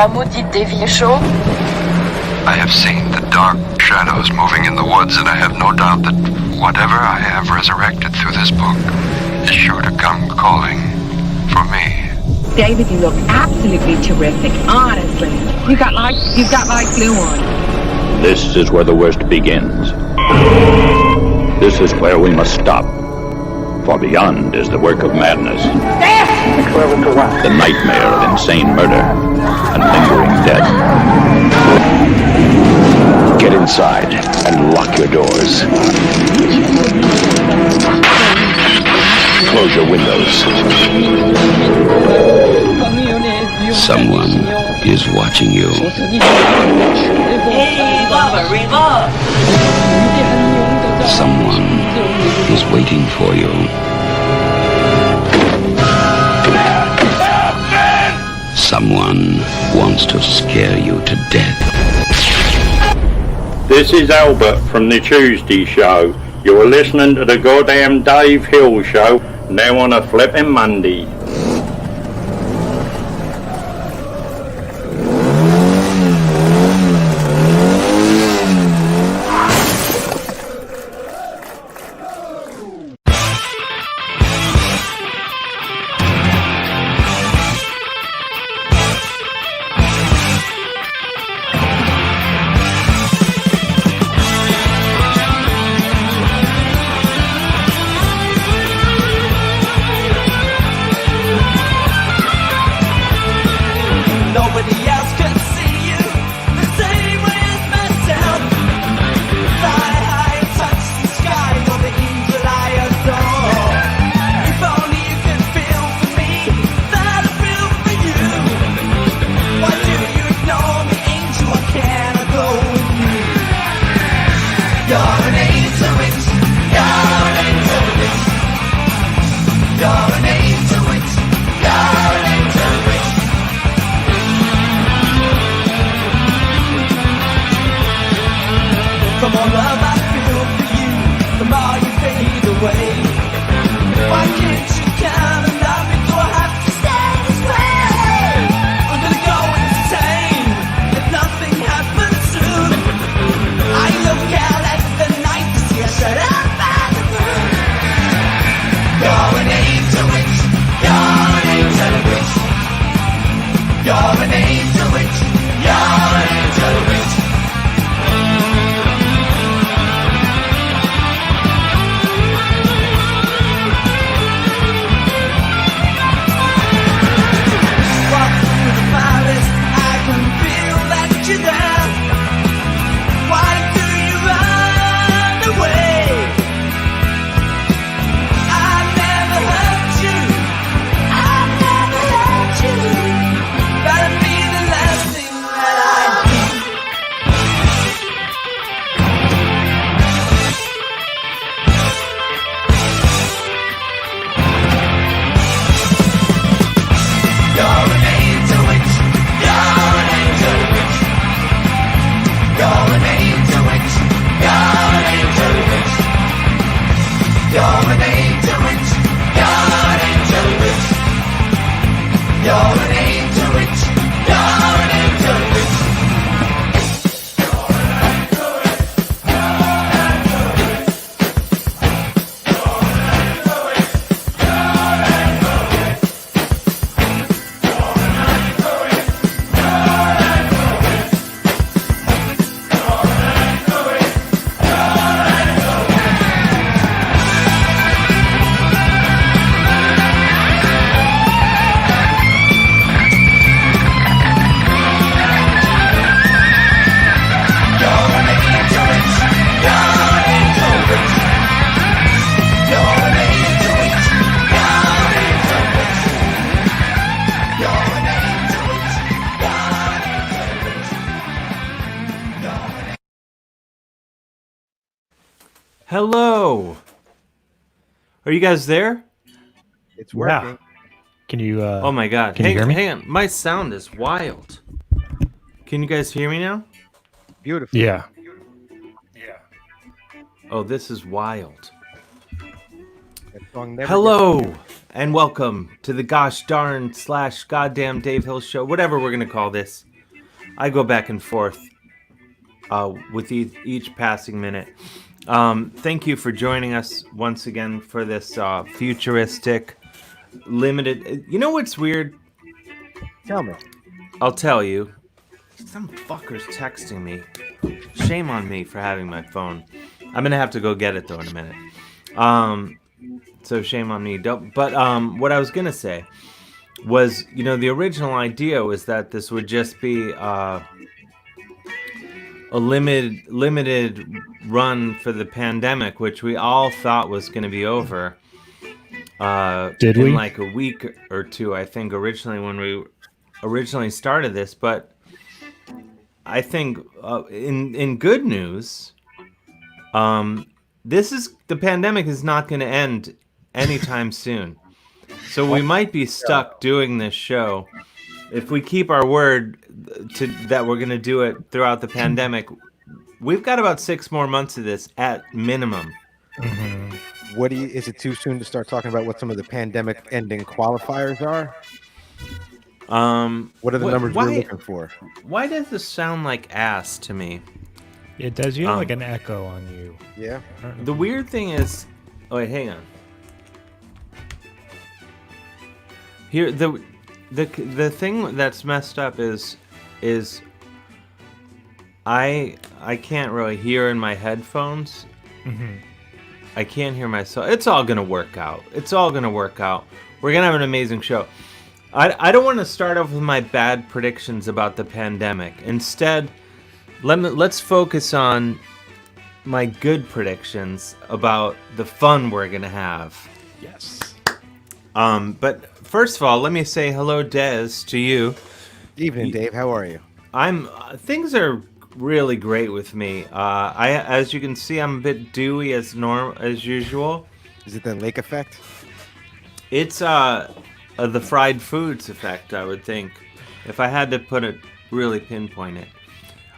la maudite déviée chaud? I have seen the dark shadows moving in the woods, and I have no doubt that whatever I have resurrected through this book is sure to come calling for me. David, you look absolutely terrific, honestly. You've got like glue on. This is where the worst begins. This is where we must stop. For beyond is the work of madness. The nightmare of insane murder and lingering death. Get inside and lock your doors. Close your windows. Someone is watching you. Someone is waiting for you. Someone wants to scare you to death. This is Albert from the Tuesday Show. You're listening to the goddamn Dave Hill Show, now on a flipping Monday. Hello. Are you guys there? It's working. Yeah. Can you? Oh my God! Can you hear me? Hang on, my sound is wild. Can you guys hear me now? Beautiful. Yeah. Oh, this is wild. That song never Hello and welcome to the gosh darn / goddamn Dave Hill Show, whatever we're gonna call this. I go back and forth with each passing minute. Thank you for joining us once again for this futuristic, limited. You know what's weird? Tell me. I'll tell you. Some fucker's texting me. Shame on me for having my phone. I'm gonna have to go get it though in a minute. So shame on me. But what I was gonna say was, the original idea was that this would just be a limited run for the pandemic, which we all thought was going to be over. Did we? In like a week or two, I think, originally when we originally started this. But I think in good news, the pandemic is not going to end anytime soon. So we might be stuck doing this show. If we keep our word that we're going to do it throughout the pandemic, we've got about 6 more months of this at minimum. Mm-hmm. Is it too soon to start talking about what some of the pandemic ending qualifiers are? What are the numbers we're looking for? Why does this sound like ass to me? It does. You have like an echo on you. Yeah. The weird thing is... Oh, wait, hang on. Here, the thing that's messed up is I can't really hear in my headphones. Mm-hmm. I can't hear myself. It's all gonna work out. We're gonna have an amazing show. I don't want to start off with my bad predictions about the pandemic. Instead, let's focus on my good predictions about the fun we're gonna have. Yes. But first of all, let me say hello, Des, to you. Evening, Dave. How are you? Things are really great with me. As you can see, I'm a bit dewy as usual. Is it the lake effect? It's the fried foods effect, I would think, if I had to really pinpoint it.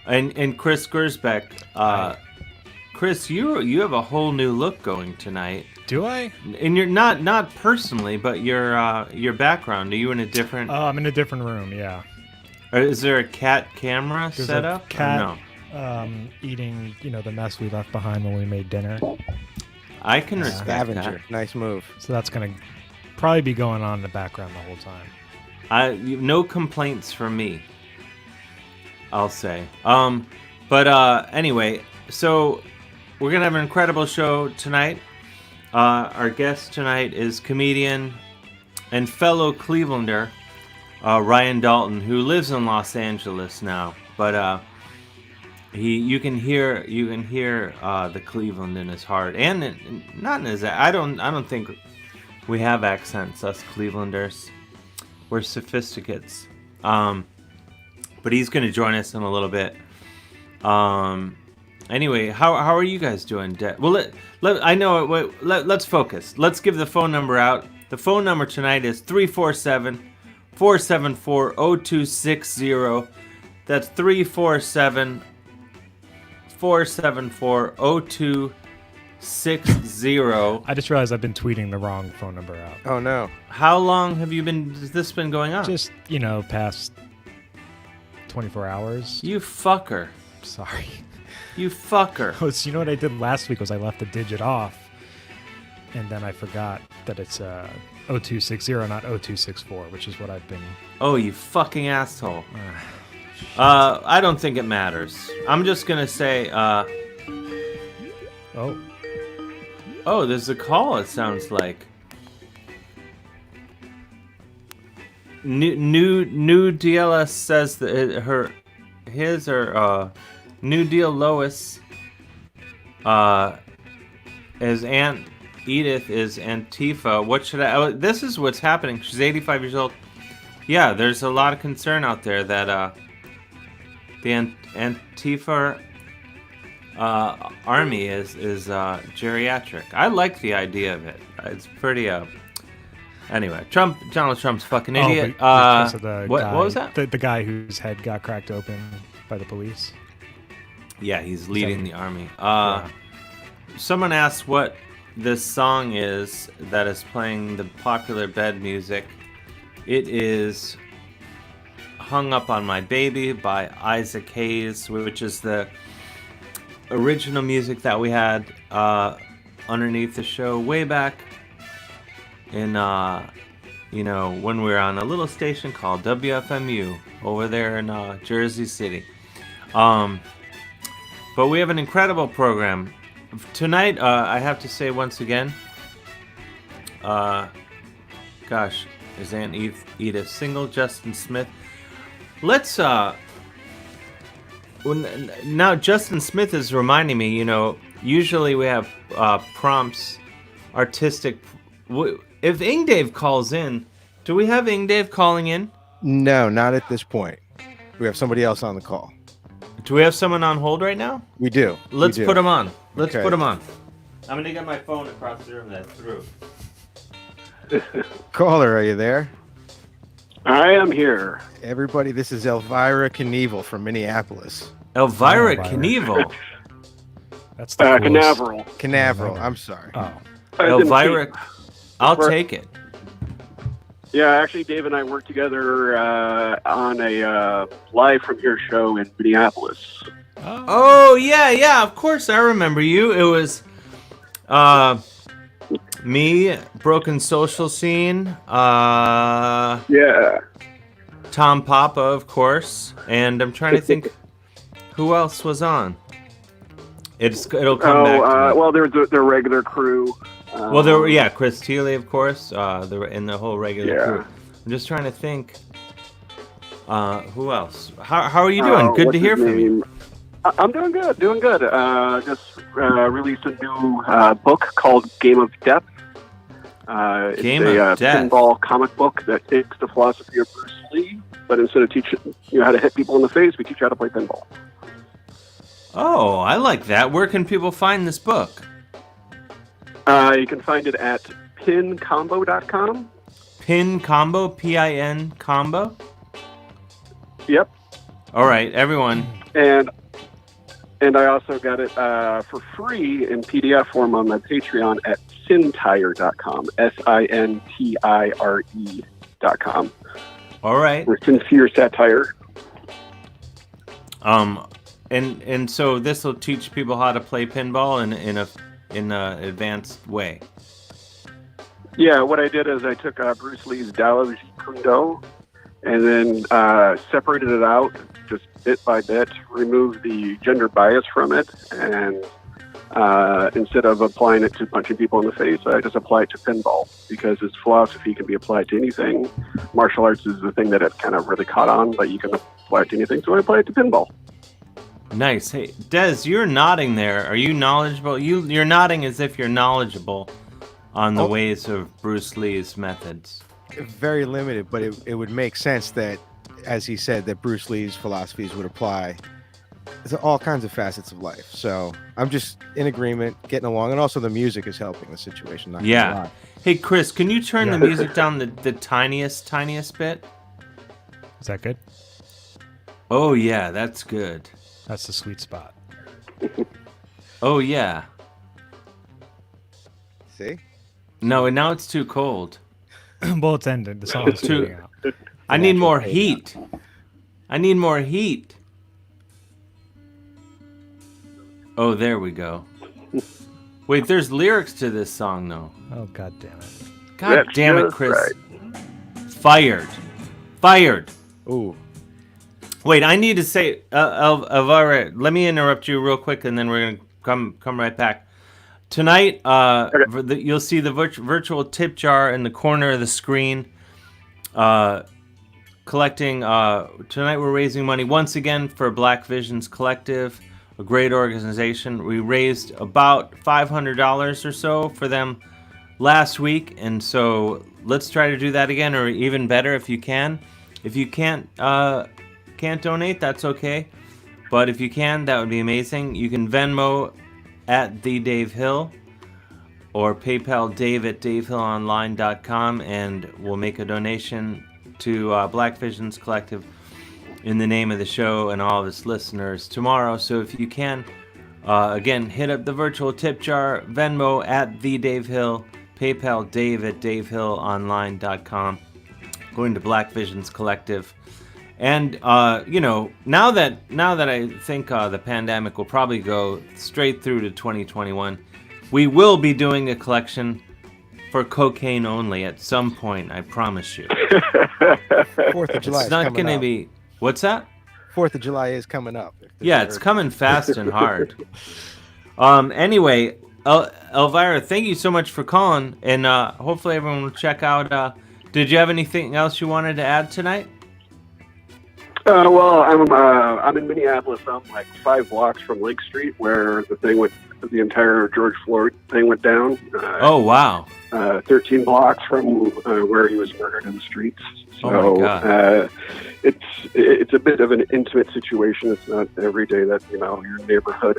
And Chris Gersbeck, Chris, you have a whole new look going tonight. Do I? And you're not personally, but your background. Are you in a different? Oh, I'm in a different room. Yeah. Is there a cat camera There's set a up? cat No. eating, the mess we left behind when we made dinner. I can respect Scavenger. that. Nice move. So that's gonna probably be going on in the background the whole time. No complaints from me, I'll say. But anyway, so we're gonna have an incredible show tonight. Our guest tonight is comedian and fellow Clevelander Ryan Dalton, who lives in Los Angeles now. But you can hear the Cleveland in his heart, and not in his. I don't think we have accents, us Clevelanders. We're sophisticates. But he's going to join us in a little bit. Anyway, how are you guys doing? Well, I know. Let's focus. Let's give the phone number out. The phone number tonight is 347-474-0260. That's 347-474-0260. I just realized I've been tweeting the wrong phone number out. Oh no! How long has this been going on? Just past 24 hours. You fucker. Sorry. You fucker. You know what I did last week was I left a digit off, and then I forgot that it's 0260, not 0264, which is what I've been. Oh, you fucking asshole. I don't think it matters. I'm just gonna say. Oh, there's a call. It sounds like. New DLS says that his New Deal Lois, as Aunt Edith is Antifa. What should this is what's happening. She's 85 years old. Yeah, there's a lot of concern out there that the Antifa army is geriatric. I like the idea of it. It's pretty Anyway, Donald Trump's fucking idiot. Because of the what guy, was that? The guy whose head got cracked open by the police. Yeah, he's leading the army. Yeah. Someone asked what this song is that is playing the popular bed music. It is Hung Up on My Baby by Isaac Hayes, which is the original music that we had underneath the show way back in, when we were on a little station called WFMU over there in Jersey City. But we have an incredible program. Tonight, I have to say once again, is Aunt Edith single? Justin Smith. Let's, now Justin Smith is reminding me, usually we have prompts, artistic. If Ingdave calls in, do we have Ingdave calling in? No, not at this point. We have somebody else on the call. Do we have someone on hold right now? We do. Let's We do. put him on. Let's Okay. put him on. I'm going to get my phone across the room that's through. Caller, are you there? I am here. Everybody, this is Elvira Knievel from Minneapolis. Elvira Elvira. Knievel. That's the coolest. Canaveral. Canaveral, I'm sorry. Oh, Elvira, I'll take it. Yeah, actually, Dave and I worked together on a live from here show in Minneapolis. Oh, yeah, of course I remember you. It was me, Broken Social Scene, Yeah. Tom Papa, of course, and I'm trying to think who else was on. It'll come back to me. Well, there's the regular crew. Well, there were, Chris Thiele, of course, and the whole regular Yeah. crew. I'm just trying to think. Who else? How are you doing? Good what's to hear his from you. name? I'm doing good. Just released a new book called Game of Death. Game it's of a Death. pinball comic book that takes the philosophy of Bruce Lee, but instead of teaching you how to hit people in the face, we teach you how to play pinball. Oh, I like that. Where can people find this book? You can find it at pincombo.com. Pin Combo, PIN Combo? Yep. All right, everyone. And I also got it for free in PDF form on my Patreon at sintire.com. SINTIRE.com. All right. For sincere satire. And so this will teach people how to play pinball in a advanced way. Yeah, what I did is I took Bruce Lee's Dao de Kundo and then separated it out just bit by bit, removed the gender bias from it, and instead of applying it to punching people in the face, I just apply it to pinball because his philosophy can be applied to anything. Martial arts is the thing that it kind of really caught on, but you can apply it to anything, so I apply it to pinball. Nice. Hey, Des, you're nodding there. Are you knowledgeable? You're nodding as if you're knowledgeable on the ways of Bruce Lee's methods. Very limited, but it would make sense that, as he said, that Bruce Lee's philosophies would apply to all kinds of facets of life. So I'm just in agreement, getting along, and also the music is helping the situation. Not gonna Yeah. lie. Hey, Chris, can you turn the music down the tiniest bit? is that good? Oh, yeah, that's good. That's the sweet spot. Oh, yeah. See? No, now it's too cold. Well, it's ended. The song's Too- fading out. I need more heat. I need more heat. Oh, there we go. Wait, there's lyrics to this song, though. Oh, god damn it. God That's damn it, just Chris. right. Fired. Ooh. Wait, I need to say, Elvira, let me interrupt you real quick, and then we're gonna come right back. Tonight, you'll see the virtual tip jar in the corner of the screen. Collecting. Tonight, we're raising money once again for Black Visions Collective, a great organization. We raised about $500 or so for them last week, and so let's try to do that again, or even better if you can. If you can't donate, that's okay. But if you can, that would be amazing. You can Venmo at the Dave Hill or PayPal Dave at DaveHillOnline.com, and we'll make a donation to Black Visions Collective in the name of the show and all of its listeners tomorrow. So if you can, again, hit up the virtual tip jar, Venmo at the Dave Hill, PayPal Dave at DaveHillOnline.com, going to Black Visions Collective. And now that I think the pandemic will probably go straight through to 2021, we will be doing a collection for cocaine only at some point. I promise you. 4th of July. It's not going to be. What's that? 4th of July is coming up. Yeah, it's coming fast and hard. Anyway, Elvira, thank you so much for calling, and hopefully everyone will check out. Did you have anything else you wanted to add tonight? Well, I'm in Minneapolis. I'm like 5 blocks from Lake Street, where the entire George Floyd thing went down. Oh wow! 13 blocks from where he was murdered in the streets. So, oh my God! It's a bit of an intimate situation. It's not every day that your neighborhood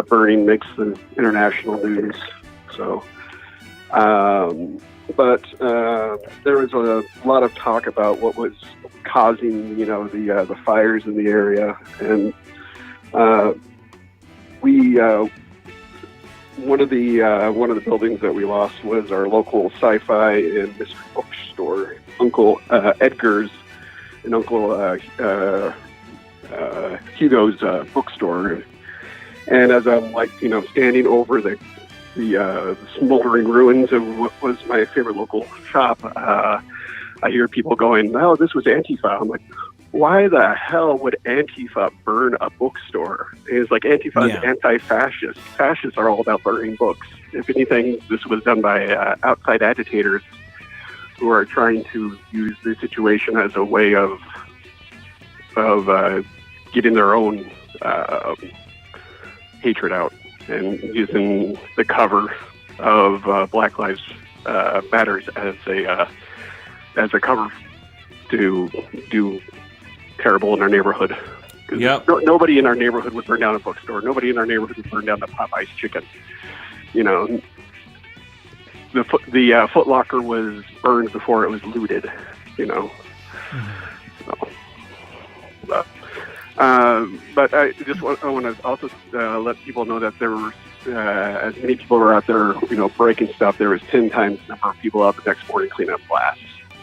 burning makes the international news. So, but there was a lot of talk about what was causing the fires in the area, and one of the buildings that we lost was our local sci-fi and mystery bookstore, Uncle Edgar's and Uncle Hugo's bookstore. And as I'm standing over the smoldering ruins of what was my favorite local shop, I hear people going, "Oh, this was Antifa." I'm like, why the hell would Antifa burn a bookstore? It's like Antifa is anti-fascist. Fascists are all about burning books. If anything, this was done by outside agitators who are trying to use the situation as a way of getting their own hatred out, and using the cover of Black Lives Matters as a cover to do terrible in our neighborhood. Yep. Nobody in our neighborhood would burn down a bookstore. Nobody in our neighborhood would burn down the Popeye's chicken. The Foot Locker was burned before it was looted. But I want to also let people know that there were as many people were out there, breaking stuff. There was 10 times the number of people out the next morning cleaning up glass.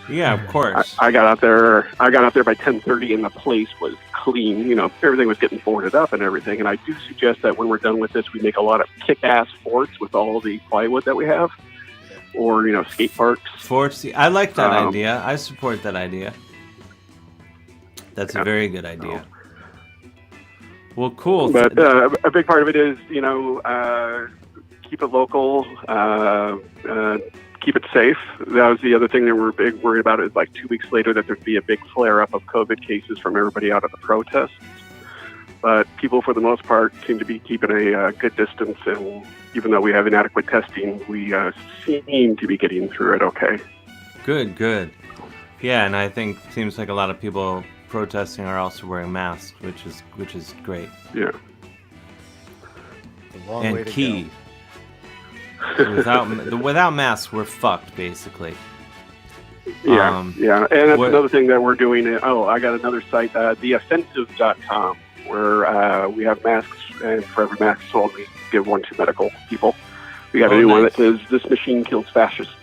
Yeah, of course. I got out there by 10:30, and the place was clean. Everything was getting boarded up and everything. And I do suggest that when we're done with this, we make a lot of kick-ass forts with all the plywood that we have, or skate parks. Forts. I like that idea. I support that idea. That's a very good idea. Well, cool. But a big part of it is, keep it local, keep it safe. That was the other thing that we're big worried about. Is like 2 weeks later that there'd be a big flare-up of COVID cases from everybody out of the protests. But people, for the most part, seem to be keeping a good distance, and even though we have inadequate testing, we seem to be getting through it okay. Good. Yeah, and I think it seems like a lot of people protesting are also wearing masks, which is great. Yeah. And key. Without masks, we're fucked, basically. Yeah, and that's another thing that we're doing. I got another site, theoffensive.com, where we have masks, and for every mask sold, we give one to medical people. We got a new one that says, "This machine kills fascists."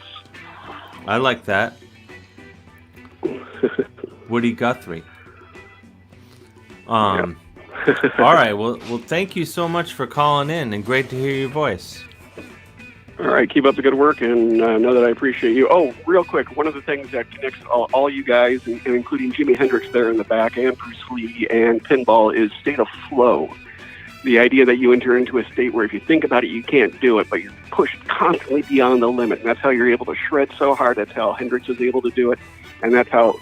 I like that. Woody Guthrie. All right. Well, thank you so much for calling in, and great to hear your voice. All right, keep up the good work, and know that I appreciate you. Oh, real quick, one of the things that connects all you guys, and including Jimi Hendrix there in the back, and Bruce Lee, and Pinball, is state of flow. The idea that you enter into a state where if you think about it, you can't do it, but you're pushed constantly beyond the limit. And that's how you're able to shred so hard. That's how Hendrix was able to do it. And that's how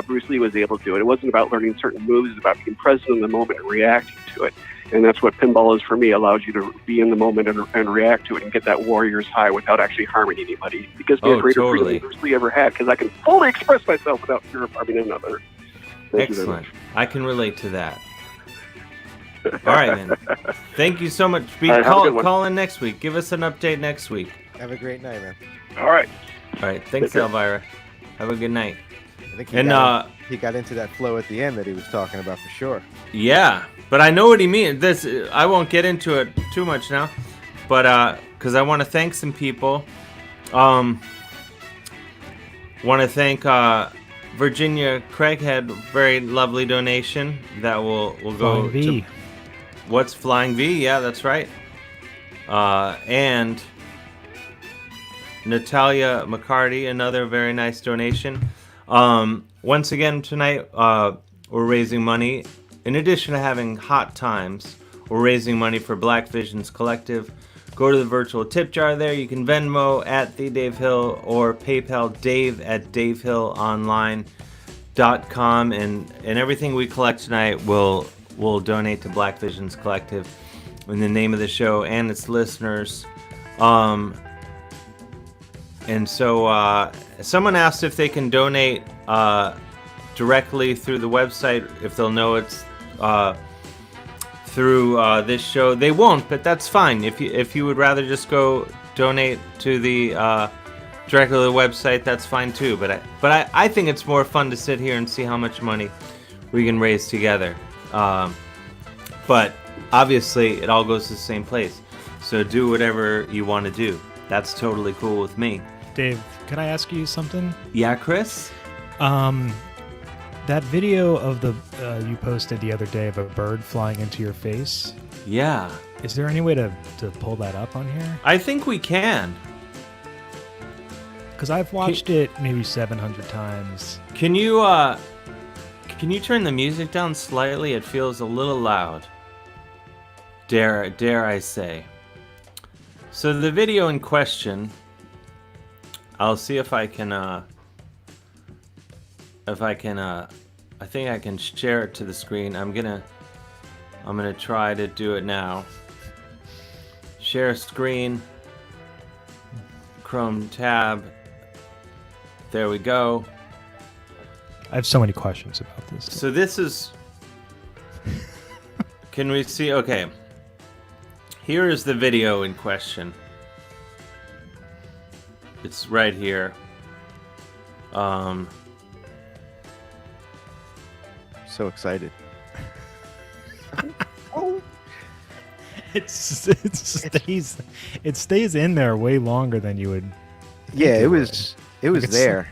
Bruce Lee was able to do it. It wasn't about learning certain moves. It was about being present in the moment and reacting to it. And that's what pinball is for me. It allows you to be in the moment and react to it and get that warrior's high without actually harming anybody. It gives me a greater freedom than Bruce Lee ever had, because I can fully express myself without fear of harming another. Excellent. I can relate to that. All right, man. Thank you so much. Call in next week. Give us an update next week. Have a great night, man. All right. Thanks, Elvira. Have a good night. I think he got into that flow at the end that he was talking about for sure. Yeah, but I know what he means. I won't get into it too much now, but because I want to thank some people. Want to thank Virginia Craighead, very lovely donation that will go Flying V. to what's Flying V? Yeah, that's right. And Natalia McCarty, another very nice donation. Once again tonight, we're raising money. In addition to having hot times, we're raising money for Black Visions Collective. Go to the virtual tip jar there. You can Venmo at the Dave Hill or PayPal Dave at DaveHillOnline.com, and everything we collect tonight will donate to Black Visions Collective in the name of the show and its listeners. And so someone asked if they can donate directly through the website, if they'll know it's through this show. They won't, but that's fine. If you would rather just go donate to the directly to the website, that's fine too. But I think it's more fun to sit here and see how much money we can raise together. But obviously, it all goes to the same place. So do whatever you want to do. That's totally cool with me. Dave, can I ask you something? Yeah, Chris? That video of the you posted the other day of a bird flying into your face. Yeah. Is there any way to pull that up on here? I think we can. Because I've watched it maybe 700 times. Can you turn the music down slightly? It feels a little loud. Dare I say. So the video in question, I'll see if I can I think I can share it to the screen. I'm gonna try to do it now. Share screen, Chrome tab. There we go. I have so many questions about this. So this is. Can we see? Okay. Here is the video in question. It's right here. So excited. It stays in there way longer than you would. Yeah, it was there.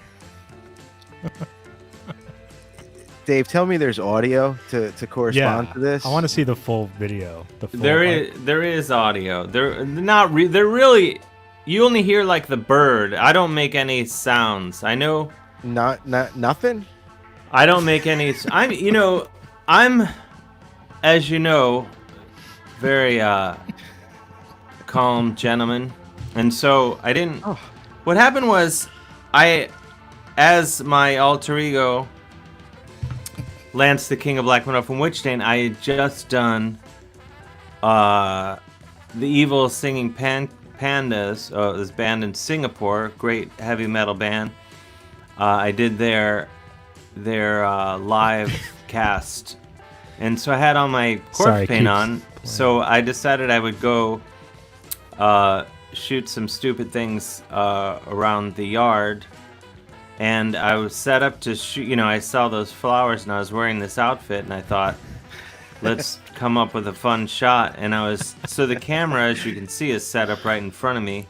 Dave, tell me there's audio to correspond to this. I want to see the full video. There is audio. They're really. You only hear like the bird. I don't make any sounds. I know. Not nothing. I don't make any. I'm, as you know, very calm gentleman, and so I didn't. Oh. What happened was, as my alter ego, Lance the King of Black Metal from Witchdane, I had just done the Evil Singing Pandas, this band in Singapore, great heavy metal band. I did their live cast, and so I had all my corpse paint on. So I decided I would go shoot some stupid things around the yard, and I was set up to shoot. I saw those flowers, and I was wearing this outfit, and I thought, let's come up with a fun shot. And so the camera, as you can see, is set up right in front of me,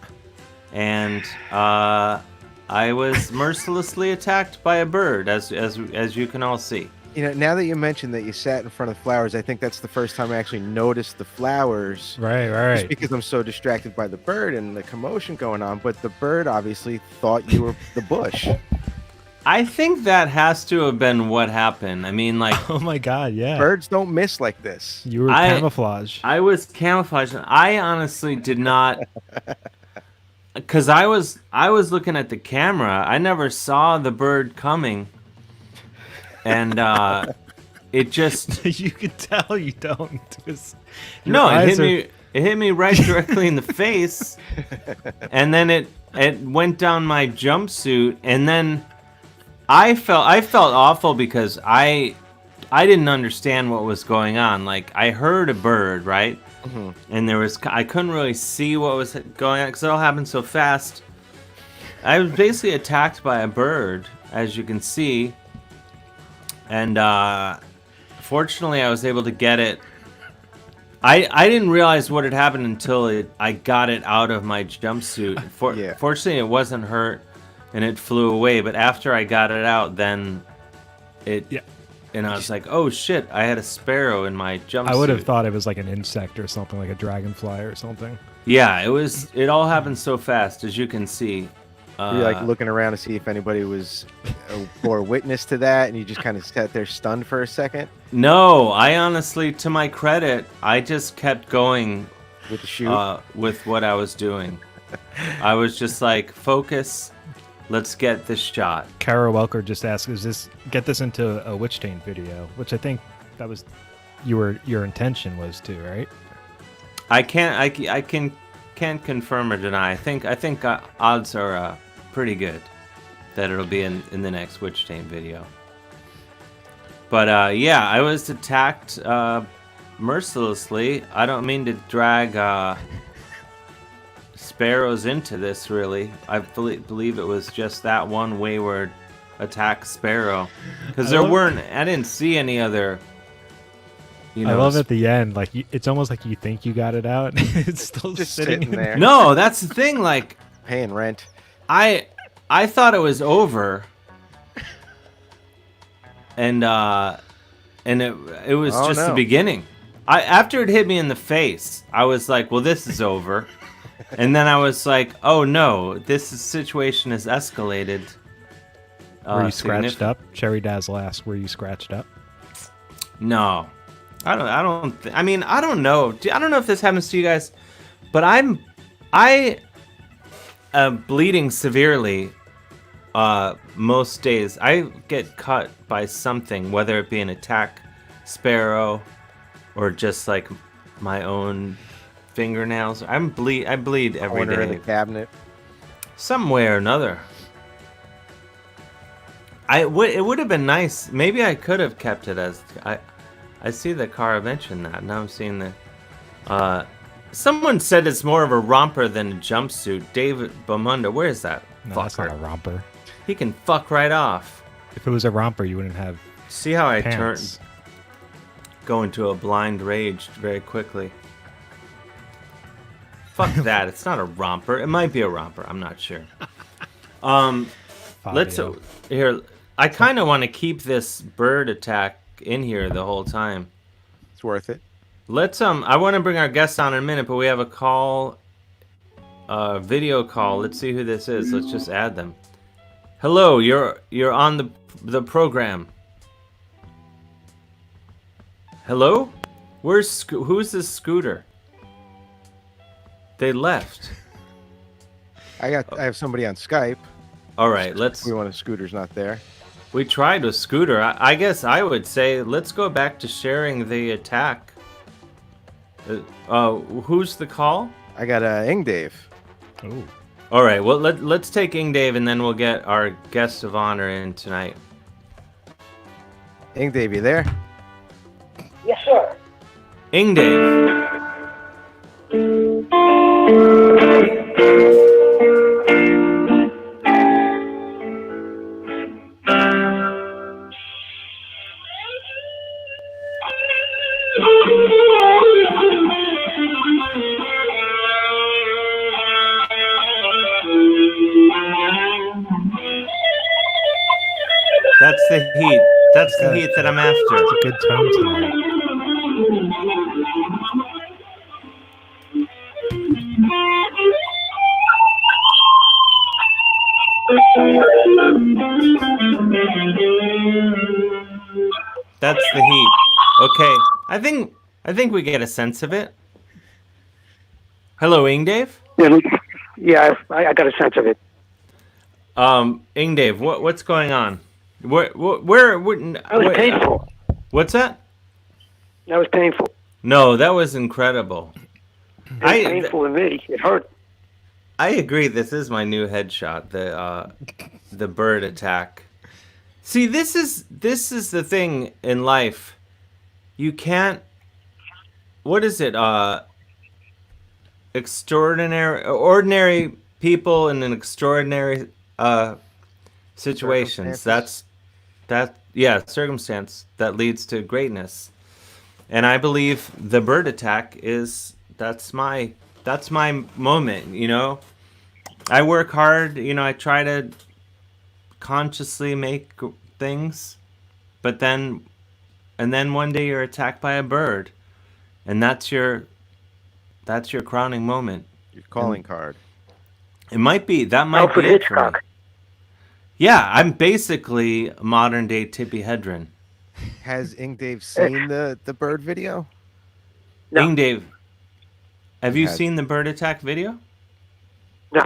and I was mercilessly attacked by a bird, as you can all see. Now that you mentioned that you sat in front of flowers, I think that's the first time I actually noticed the flowers. Right. Just because I'm so distracted by the bird and the commotion going on. But the bird obviously thought you were the bush. I think that has to have been what happened. I mean, like... Oh my God, yeah. Birds don't miss like this. You were camouflaged. I was camouflaged. I honestly did not... Because I was looking at the camera. I never saw the bird coming. And it just... You can tell you don't. No, it hit me right directly in the face. And then it went down my jumpsuit. And then I felt awful because I didn't understand what was going on. Like, I heard a bird, right? Mm-hmm. And I couldn't really see what was going on because it all happened so fast. I was basically attacked by a bird, as you can see. And fortunately, I was able to get it. I didn't realize what had happened until I got it out of my jumpsuit. Fortunately, it wasn't hurt. and it flew away. But after I got it out, then it, Yeah. and I was like, oh shit, I had a sparrow in my jumpsuit. I would have thought it was like an insect or something, like a dragonfly or something. Yeah, it all happened so fast, as you can see. You're like looking around to see if anybody was bore witness to that, and you just kind of sat there stunned for a second. No, I honestly, to my credit, I just kept going with the shoot, with what I was doing. I was just like, focus, let's get this shot. Kara Welker just asked, get this into a Witch Taint video, which I think that was your intention was to, right? I can't confirm or deny. I think odds are pretty good that it'll be in the next Witch Taint video. But yeah, I was attacked mercilessly. I don't mean to drag sparrows into this, really. I believe it was just that one wayward attack sparrow, because I didn't see any other. I love at the end, like it's almost like you think you got it out. It's still just sitting in there. No, that's the thing. Like paying rent. I thought it was over, and it was just the beginning. After it hit me in the face, I was like, well, this is over. And then I was like, oh no, this situation has escalated. Were you scratched up? Cherry Dazzle asked, were you scratched up? No. I don't know. I don't know if this happens to you guys, but I am bleeding severely most days. I get cut by something, whether it be an attack sparrow or just like my own fingernails. I bleed every day. In the cabinet. Some way or another. It would have been nice. Maybe I could have kept it as I see that Cara mentioned that. Now I'm seeing that. Someone said it's more of a romper than a jumpsuit. David Bomunda, where is that? No, fucker? That's not a romper. He can fuck right off. If it was a romper, you wouldn't have. See how I pants. go into a blind rage very quickly. Fuck that. It's not a romper. It might be a romper. I'm not sure. Let's here. I kind of want to keep this bird attack in here the whole time. It's worth it. Let's I want to bring our guest on in a minute, but we have a call, video call. Let's see who this is. Let's just add them. Hello, you're on the program. Hello? Who's this Scooter? They left. I have somebody on Skype. All right, We want a Scooter's not there. We tried with Scooter. I guess I would say let's go back to sharing the attack. Who's the call? I got Ing Dave. Oh. All right. Well, let's take Ing Dave, and then we'll get our guest of honor in tonight. Ing Dave, you there? Yes, sir. Ing Dave. That's the heat. That's the heat that I'm after. It's a good tone tonight. That's the heat. Okay. I think we get a sense of it. Hello, Ing Dave? Yeah, I got a sense of it. Ing Dave, what's going on? Where That was painful. What's that? That was painful. No, that was incredible. It was painful to me. It hurt. I agree. This is my new headshot. The bird attack. See, this is the thing in life. You can't. What is it? Ordinary people in an extraordinary situations. Circumstance that leads to greatness. And I believe the bird attack that's my moment, you know. I work hard, you know, I try to consciously make things, but then one day you're attacked by a bird, and that's your crowning moment. Your calling card. It might be that might Alfred be it for me. Hitchcock. Yeah, I'm basically modern day Tippi Hedren. Has Ing Dave seen the bird video? No. Ing Dave, have He you has. seen the bird attack video? No.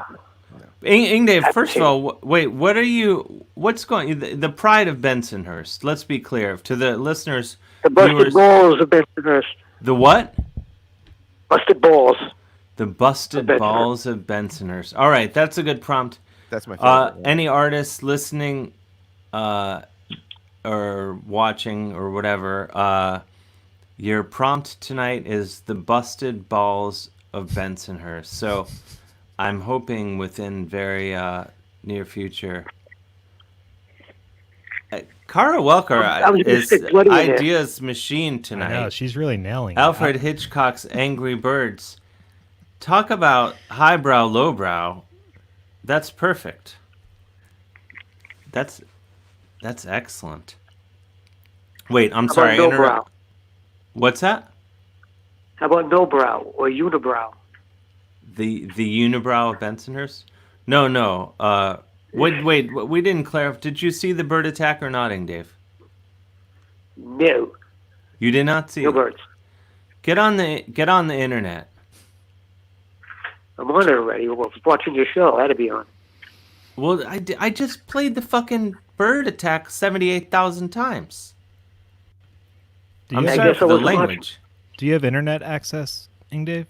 Ing Dave, Haven't first seen of all, wait, what's going, the pride of Bensonhurst, let's be clear, to the listeners, The busted viewers, balls of Bensonhurst. the what? Busted balls. The busted Of Bensonhurst. balls of Bensonhurst. All right, that's a good prompt. That's my favorite. Any artists listening or watching or whatever, your prompt tonight is the busted balls of Bensonhurst. So I'm hoping within very near future. Cara Welker is ideas machine tonight. I know, she's really nailing it. Alfred Hitchcock's Angry Birds. Talk about highbrow, lowbrow. That's perfect. That's excellent. Wait, I'm How sorry. about no brow? What's that? How about no brow or unibrow? The unibrow of Bensonhurst? No. Wait. We didn't clarify. Did you see the bird attack or not, Ing Dave? No. You did not see No it. birds. Get on the internet. I'm on it already. I was watching your show. I had to be on. Well, I just played the fucking bird attack 78,000 times. Do I'm you, sorry guess for I the wasn't language. do you have internet access, Ing Dave?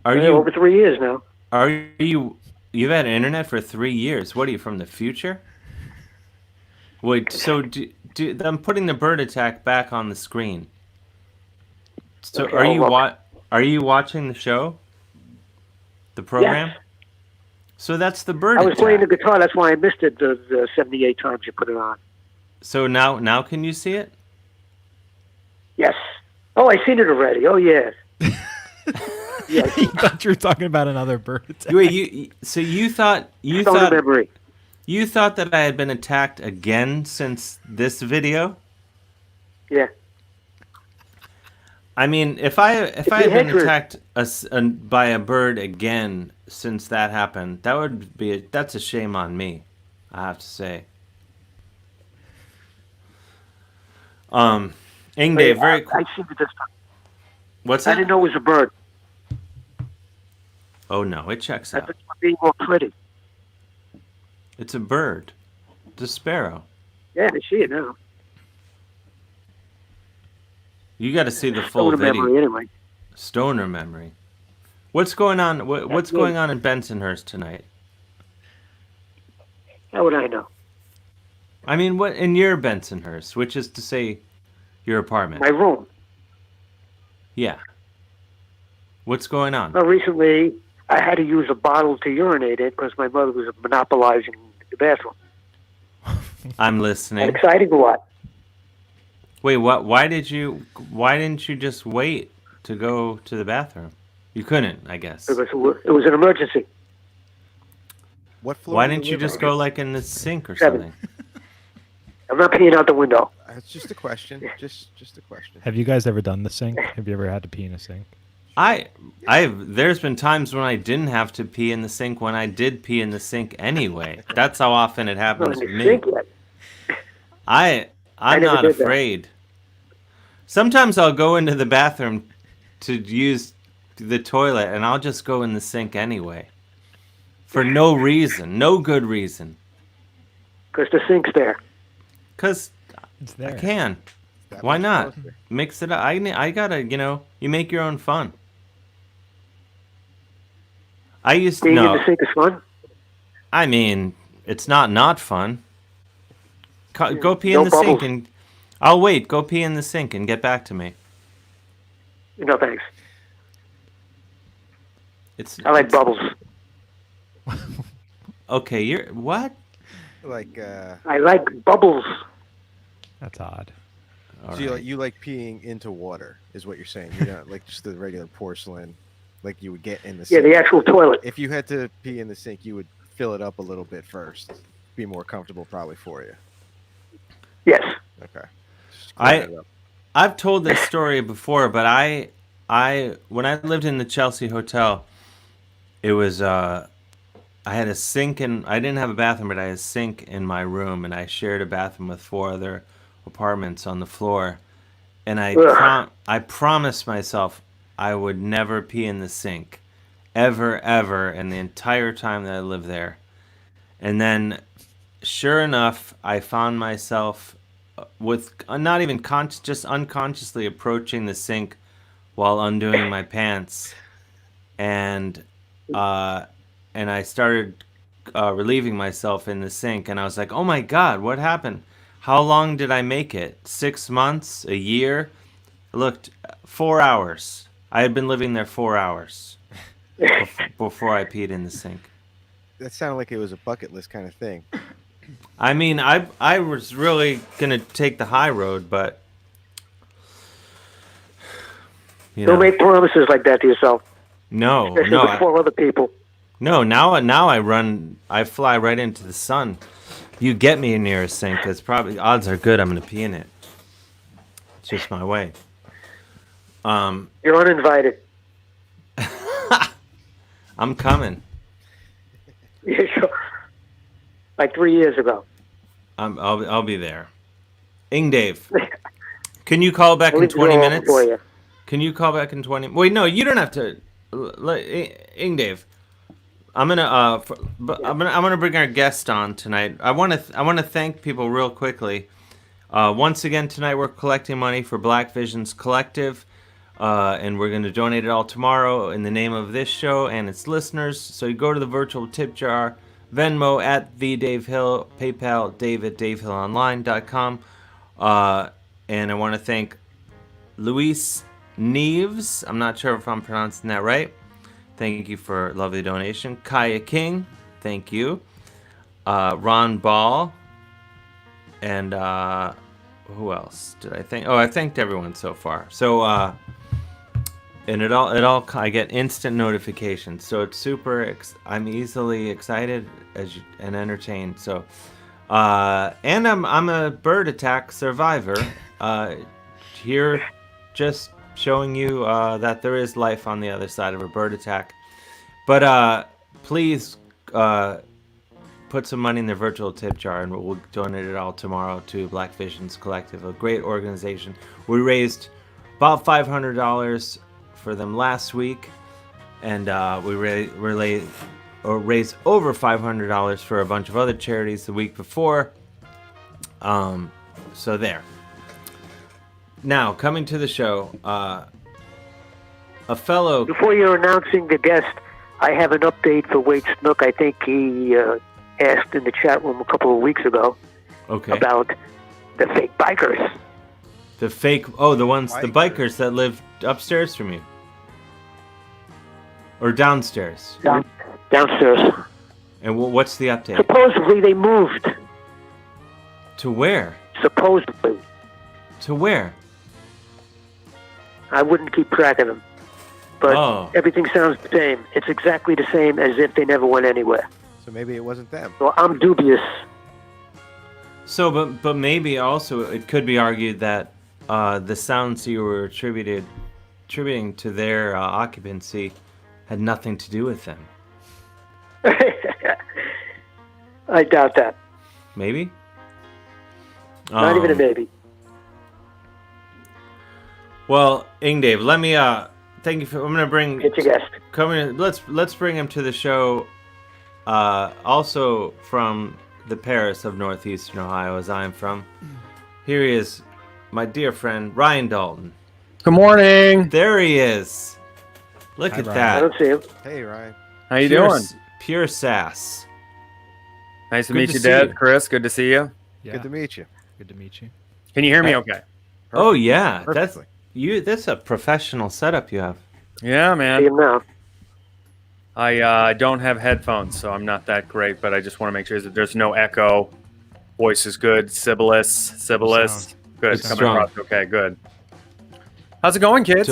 Are Yeah, you over 3 years now? You've had internet for 3 years? What are you, from the future? Wait, so I'm putting the bird attack back on the screen. So Okay, are you watching the show? The program? Yes. So that's the bird I was attack. playing the guitar. That's why I missed it the 78 times you put it on. So now can you see it? Yes. Oh, I seen it already. Oh, yes. Yes. You thought you were talking about another bird attack. Wait, you thought memory. you thought that I had been attacked again since this video? Yeah. I mean, if I had been Hedren. attacked by a bird again since that happened, that's a shame on me, I have to say. Ing Dave, very I quick. seen it this time. What's I that? didn't know it was a bird. Oh no, it checks I out. thought you were being more pretty. It's a bird. It's a sparrow. Yeah, I see it now. You got to see the full Stoner video. memory, anyway. Stoner memory. What's going on? What's me. going on in Bensonhurst tonight? How would I know? I mean, what in your Bensonhurst, which is to say, your apartment? My room. Yeah. What's going on? Well, recently, I had to use a bottle to urinate in because my mother was monopolizing the bathroom. I'm That listening. exciting or what? Wait, what? Why didn't you just wait to go to the bathroom? You couldn't, I guess. It was an emergency. What floor? Why do didn't you live just on? go like in the sink or 7. something? I'm not peeing out the window. It's just a question. Just a question. Have you guys ever done the sink? Have you ever had to pee in a sink? There's been times when I didn't have to pee in the sink when I did pee in the sink anyway. That's how often it Not happens in to the me. sink yet. I'm never not did that. afraid. Sometimes I'll go into the bathroom to use the toilet and I'll just go in the sink anyway. For no reason, no good reason. Because the sink's there. Cuz It's I there. can. That Why much not? closer. Mix it up. I gotta, you make your own fun. I used to Being in know. the sink is fun. I mean, it's not fun. Go pee No in the sink bubbles. and I'll wait. Go pee in the sink and get back to me. No, thanks. It's I like it's- bubbles. Okay, you're what? Like, I like bubbles. That's odd. All so right. you like peeing into water, is what you're saying. You're not like just the regular porcelain, like you would get in the Yeah, sink. the actual toilet. If you had to pee in the sink, you would fill it up a little bit first. Be more comfortable probably for you. Yes. Okay. Just clean it up. I've told this story before, but I when I lived in the Chelsea hotel, it was I had a sink and I didn't have a bathroom, but I had a sink in my room, and I shared a bathroom with 4 other apartments on the floor. And I promised myself I would never pee in the sink, ever, in the entire time that I lived there. And then, sure enough, I found myself with not even just unconsciously approaching the sink while undoing my pants, and I started relieving myself in the sink, and I was like, "Oh my God, what happened? How long did I make it? 6 months? A year?" I looked, 4 hours. I had been living there 4 hours before I peed in the sink. That sounded like it was a bucket list kind of thing. I mean, I was really gonna take the high road, but Don't make promises like that to yourself. Especially with 4 other people. No, now I fly right into the sun. You get me near a sink, it's probably odds are good I'm gonna pee in it. It's just my way. You're uninvited. I'm coming. Yeah, sure. Like 3 years ago. I'll be there. Dave, can you call back in 20 minutes? Can you call back in 20? Wait, no, you don't have to. Dave, I'm gonna bring our guest on tonight. I want to thank people real quickly. Once again tonight we're collecting money for Black Visions Collective, and we're going to donate it all tomorrow in the name of this show and its listeners. So you go to the virtual tip jar. Venmo at the Dave Hill, PayPal Dave at DaveHillOnline.com. And I want to thank Luis Neves. I'm not sure if I'm pronouncing that right. Thank you for a lovely donation. Kaya King, thank you. Ron Ball. And who else did I thank? Oh, I thanked everyone so far. So, and it all I get instant notifications, so it's super. I'm easily excited and entertained. So, and I'm a bird attack survivor. Here, just showing you that there is life on the other side of a bird attack. But please put some money in the virtual tip jar, and we'll donate it all tomorrow to Black Visions Collective, a great organization. We raised about $500 for them last week, and we raised over $500 for a bunch of other charities the week before. So there. Now, coming to the show, a fellow... Before you're announcing the guest, I have an update for Wade Snook. I think he asked in the chat room a couple of weeks ago about the fake bikers. The fake... Oh, the bikers that live upstairs from you. Or downstairs? Downstairs. And what's the update? Supposedly they moved. To where? Supposedly. To where? I wouldn't keep track of them. But everything sounds the same. It's exactly the same as if they never went anywhere. So maybe it wasn't them. So I'm dubious. So, but maybe also it could be argued that the sounds you were attributing to their occupancy had nothing to do with them. I doubt that. Maybe? Not even a maybe. Well, Dave, let me thank you for. I'm gonna bring. Get your guest. Let's bring him to the show. Also from the Paris of Northeastern Ohio, as I'm from. Here he is, my dear friend Ryan Dalton. Good morning. There he is. Look at Ryan. that. I don't see him. Hey, Ryan. How you doing? Pure sass. Nice to meet you, Dad. Chris, good to see you. Yeah. Good to meet you. Good to meet you. Can you hear me okay? Oh, yeah. Perfectly. That's a professional setup you have. Yeah, man. See him now. I don't have headphones, so I'm not that great, but I just want to make sure that there's no echo. Voice is good. Sibilous. Good. Coming across. Okay, good. How's it going, kids?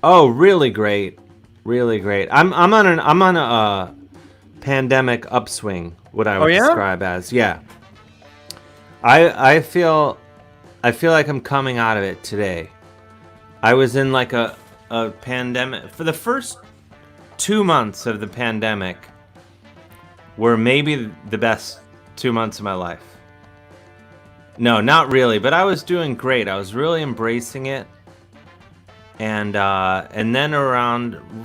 Oh, really great. Really great. I'm on a pandemic upswing, what I would describe as. Yeah. I feel like I'm coming out of it today. I was in like a pandemic for the first 2 months of the pandemic were maybe the best 2 months of my life. No, not really, but I was doing great. I was really embracing it. And then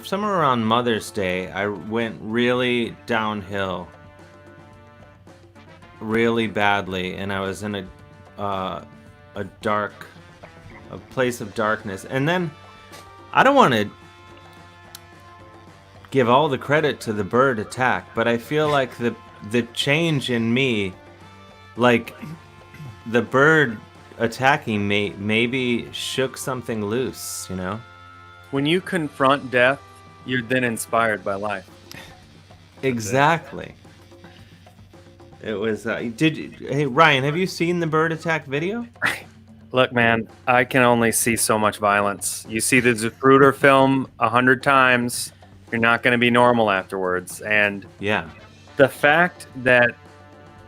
somewhere around Mother's Day, I went really downhill, really badly, and I was in a place of darkness. And then I don't want to give all the credit to the bird attack, but I feel like the change in me, like the bird attacking me, maybe shook something loose, you know? When you confront death, you're then inspired by life. Exactly. It was. Hey Ryan, have you seen the bird attack video? Look, man, I can only see so much violence. You see the Zapruder film 100 times, you're not going to be normal afterwards. And yeah, the fact that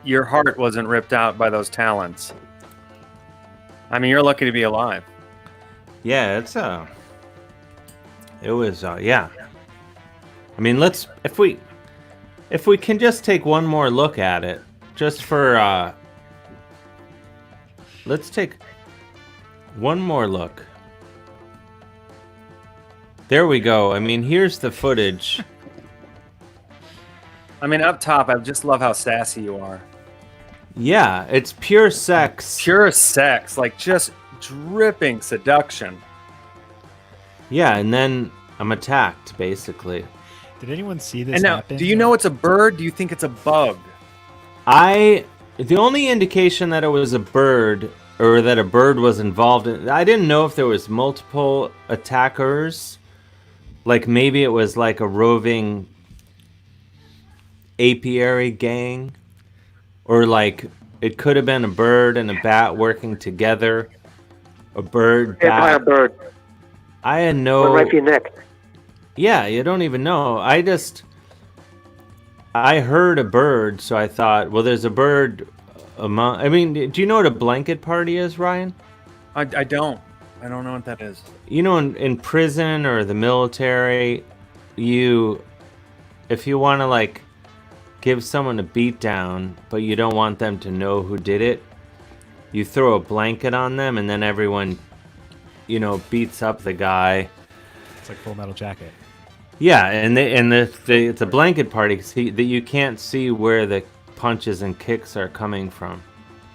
your heart wasn't ripped out by those talons. I mean, you're lucky to be alive. Yeah, it was yeah. I mean, if we can just take one more look at it, just for let's take one more look. There we go. I mean, here's the footage. I mean, up top, I just love how sassy you are. Yeah, it's pure sex. Pure sex, like just dripping seduction. Yeah, and then I'm attacked, basically. Did anyone see this and now, happen? Do you know it's a bird? Do you think it's a bug? The only indication that it was a bird, or that a bird was involved in, I didn't know if there was multiple attackers. Like maybe it was like a roving apiary gang. Or like it could have been a bird and a bat working together. A bird, bat. Vampire bird. I had no... One right for your neck. Yeah, you don't even know. I heard a bird, so I thought, well, there's a bird among... I mean, do you know what a blanket party is, Ryan? I don't. I don't know what that is. You know, in prison or the military, if you want to, like, give someone a beat down, but you don't want them to know who did it, you throw a blanket on them, and then everyone, beats up the guy. It's like Full Metal Jacket. Yeah, and it's a blanket party that you can't see where the punches and kicks are coming from.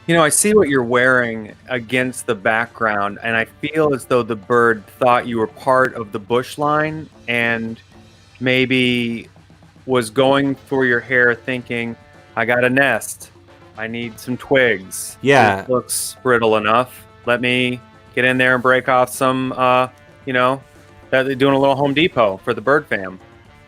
I see what you're wearing against the background, and I feel as though the bird thought you were part of the bush line and maybe was going for your hair thinking, I got a nest. I need some twigs. Yeah. It looks brittle enough. Let me get in there and break off some, that they're doing a little Home Depot for the bird fam.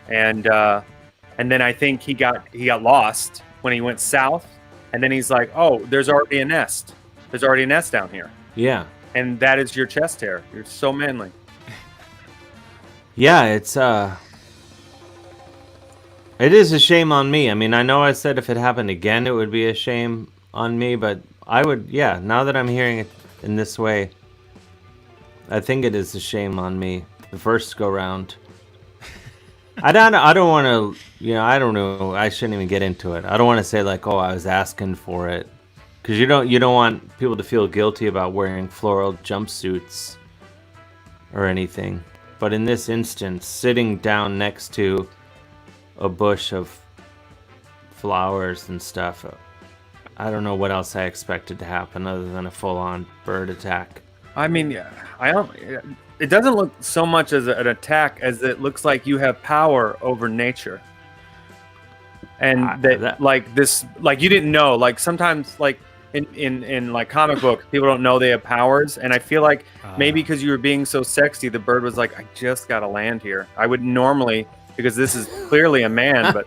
And then I think he got lost when he went south. And then he's like, oh, there's already a nest. There's already a nest down here. Yeah. And that is your chest hair. You're so manly. Yeah, it is a shame on me. I mean, I know I said if it happened again, it would be a shame on me, but now that I'm hearing it in this way, I think it is a shame on me. The first go round. I don't want to, I don't know. I shouldn't even get into it. I don't want to say like, oh, I was asking for it. Because you don't want people to feel guilty about wearing floral jumpsuits or anything. But in this instance, sitting down next to a bush of flowers and stuff, I don't know what else I expected to happen other than a full-on bird attack. I mean, it doesn't look so much as an attack as it looks like you have power over nature. And you didn't know, like sometimes like in like comic books, people don't know they have powers. And I feel like maybe because you were being so sexy, the bird was like, I just got to land here. I would normally, because this is clearly a man, but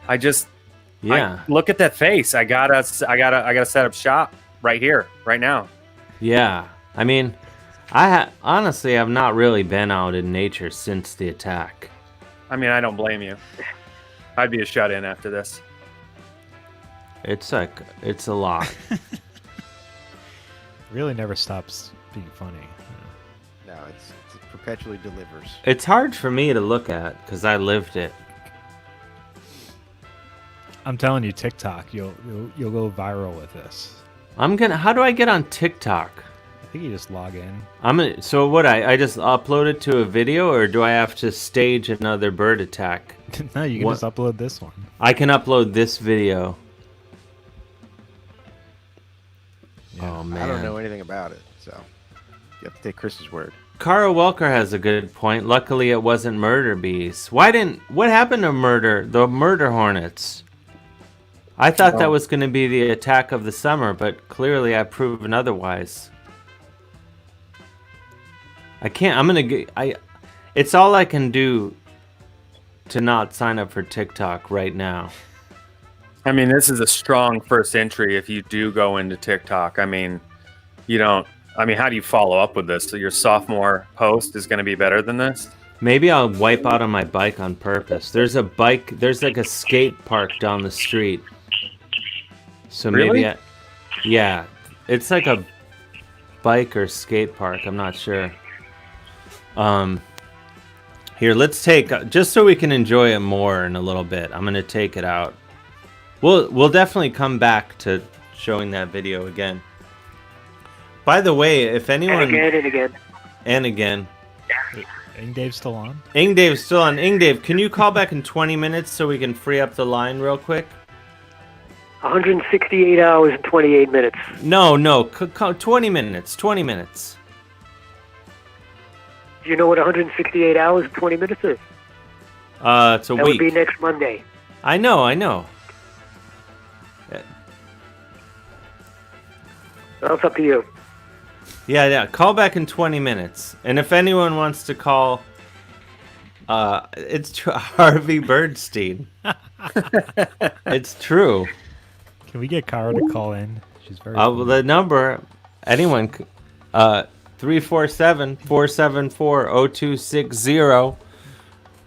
I look at that face. I gotta set up shop right here, right now. Yeah. I mean, honestly, I've not really been out in nature since the attack. I mean, I don't blame you. I'd be a shut-in after this. It's a lot. Really never stops being funny. No, it perpetually delivers. It's hard for me to look at because I lived it. I'm telling you, TikTok, you'll go viral with this. How do I get on TikTok? I think you just log in. So what? I just upload it to a video, or do I have to stage another bird attack? No, you can just upload this one. I can upload this video. Yeah. Oh man, I don't know anything about it, so you have to take Chris's word. Cara Welker has a good point. Luckily, it wasn't murder bees. What happened to the murder hornets? I thought that was going to be the attack of the summer, but clearly I've proven otherwise. It's all I can do to not sign up for TikTok right now. I mean, this is a strong first entry if you do go into TikTok. I mean, how do you follow up with this? So your sophomore post is going to be better than this? Maybe I'll wipe out on my bike on purpose. There's like a skate park down the street. So really? Maybe yeah, it's like a bike or skate park. I'm not sure. Here, let's take, just so we can enjoy it more in a little bit, I'm going to take it out. We'll definitely come back to showing that video again. By the way, if anyone... And again. Ingdave's still on? Ingdave's still on. Ingdave, can you call back in 20 minutes so we can free up the line real quick? 168 hours and 28 minutes. No, 20 minutes. 20 minutes. Do you know what 168 hours and 20 minutes is? It's a that week. Would be next Monday. I know. Well, it's up to you. Yeah. Call back in 20 minutes. And if anyone wants to call, it's Harvey Birdstein. It's true. Can we get Cara to call in? She's very. The number, anyone, 347-474-0260.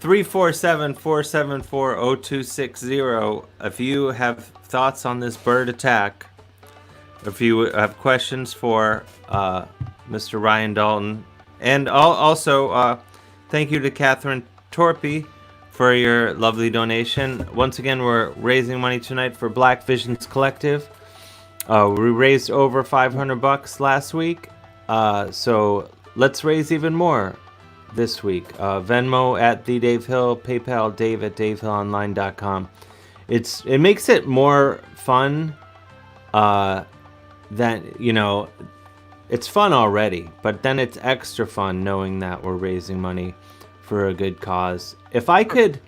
347-474-0260. If you have thoughts on this bird attack, if you have questions for Mr. Ryan Dalton, and also thank you to Catherine Torpy for your lovely donation. Once again, we're raising money tonight for Black Visions Collective. We raised over $500 last week, so let's raise even more this week. Venmo at the Dave Hill, PayPal Dave at DaveHillOnline.com. It makes it more fun. It's fun already, but then it's extra fun knowing that we're raising money for a good cause. If I could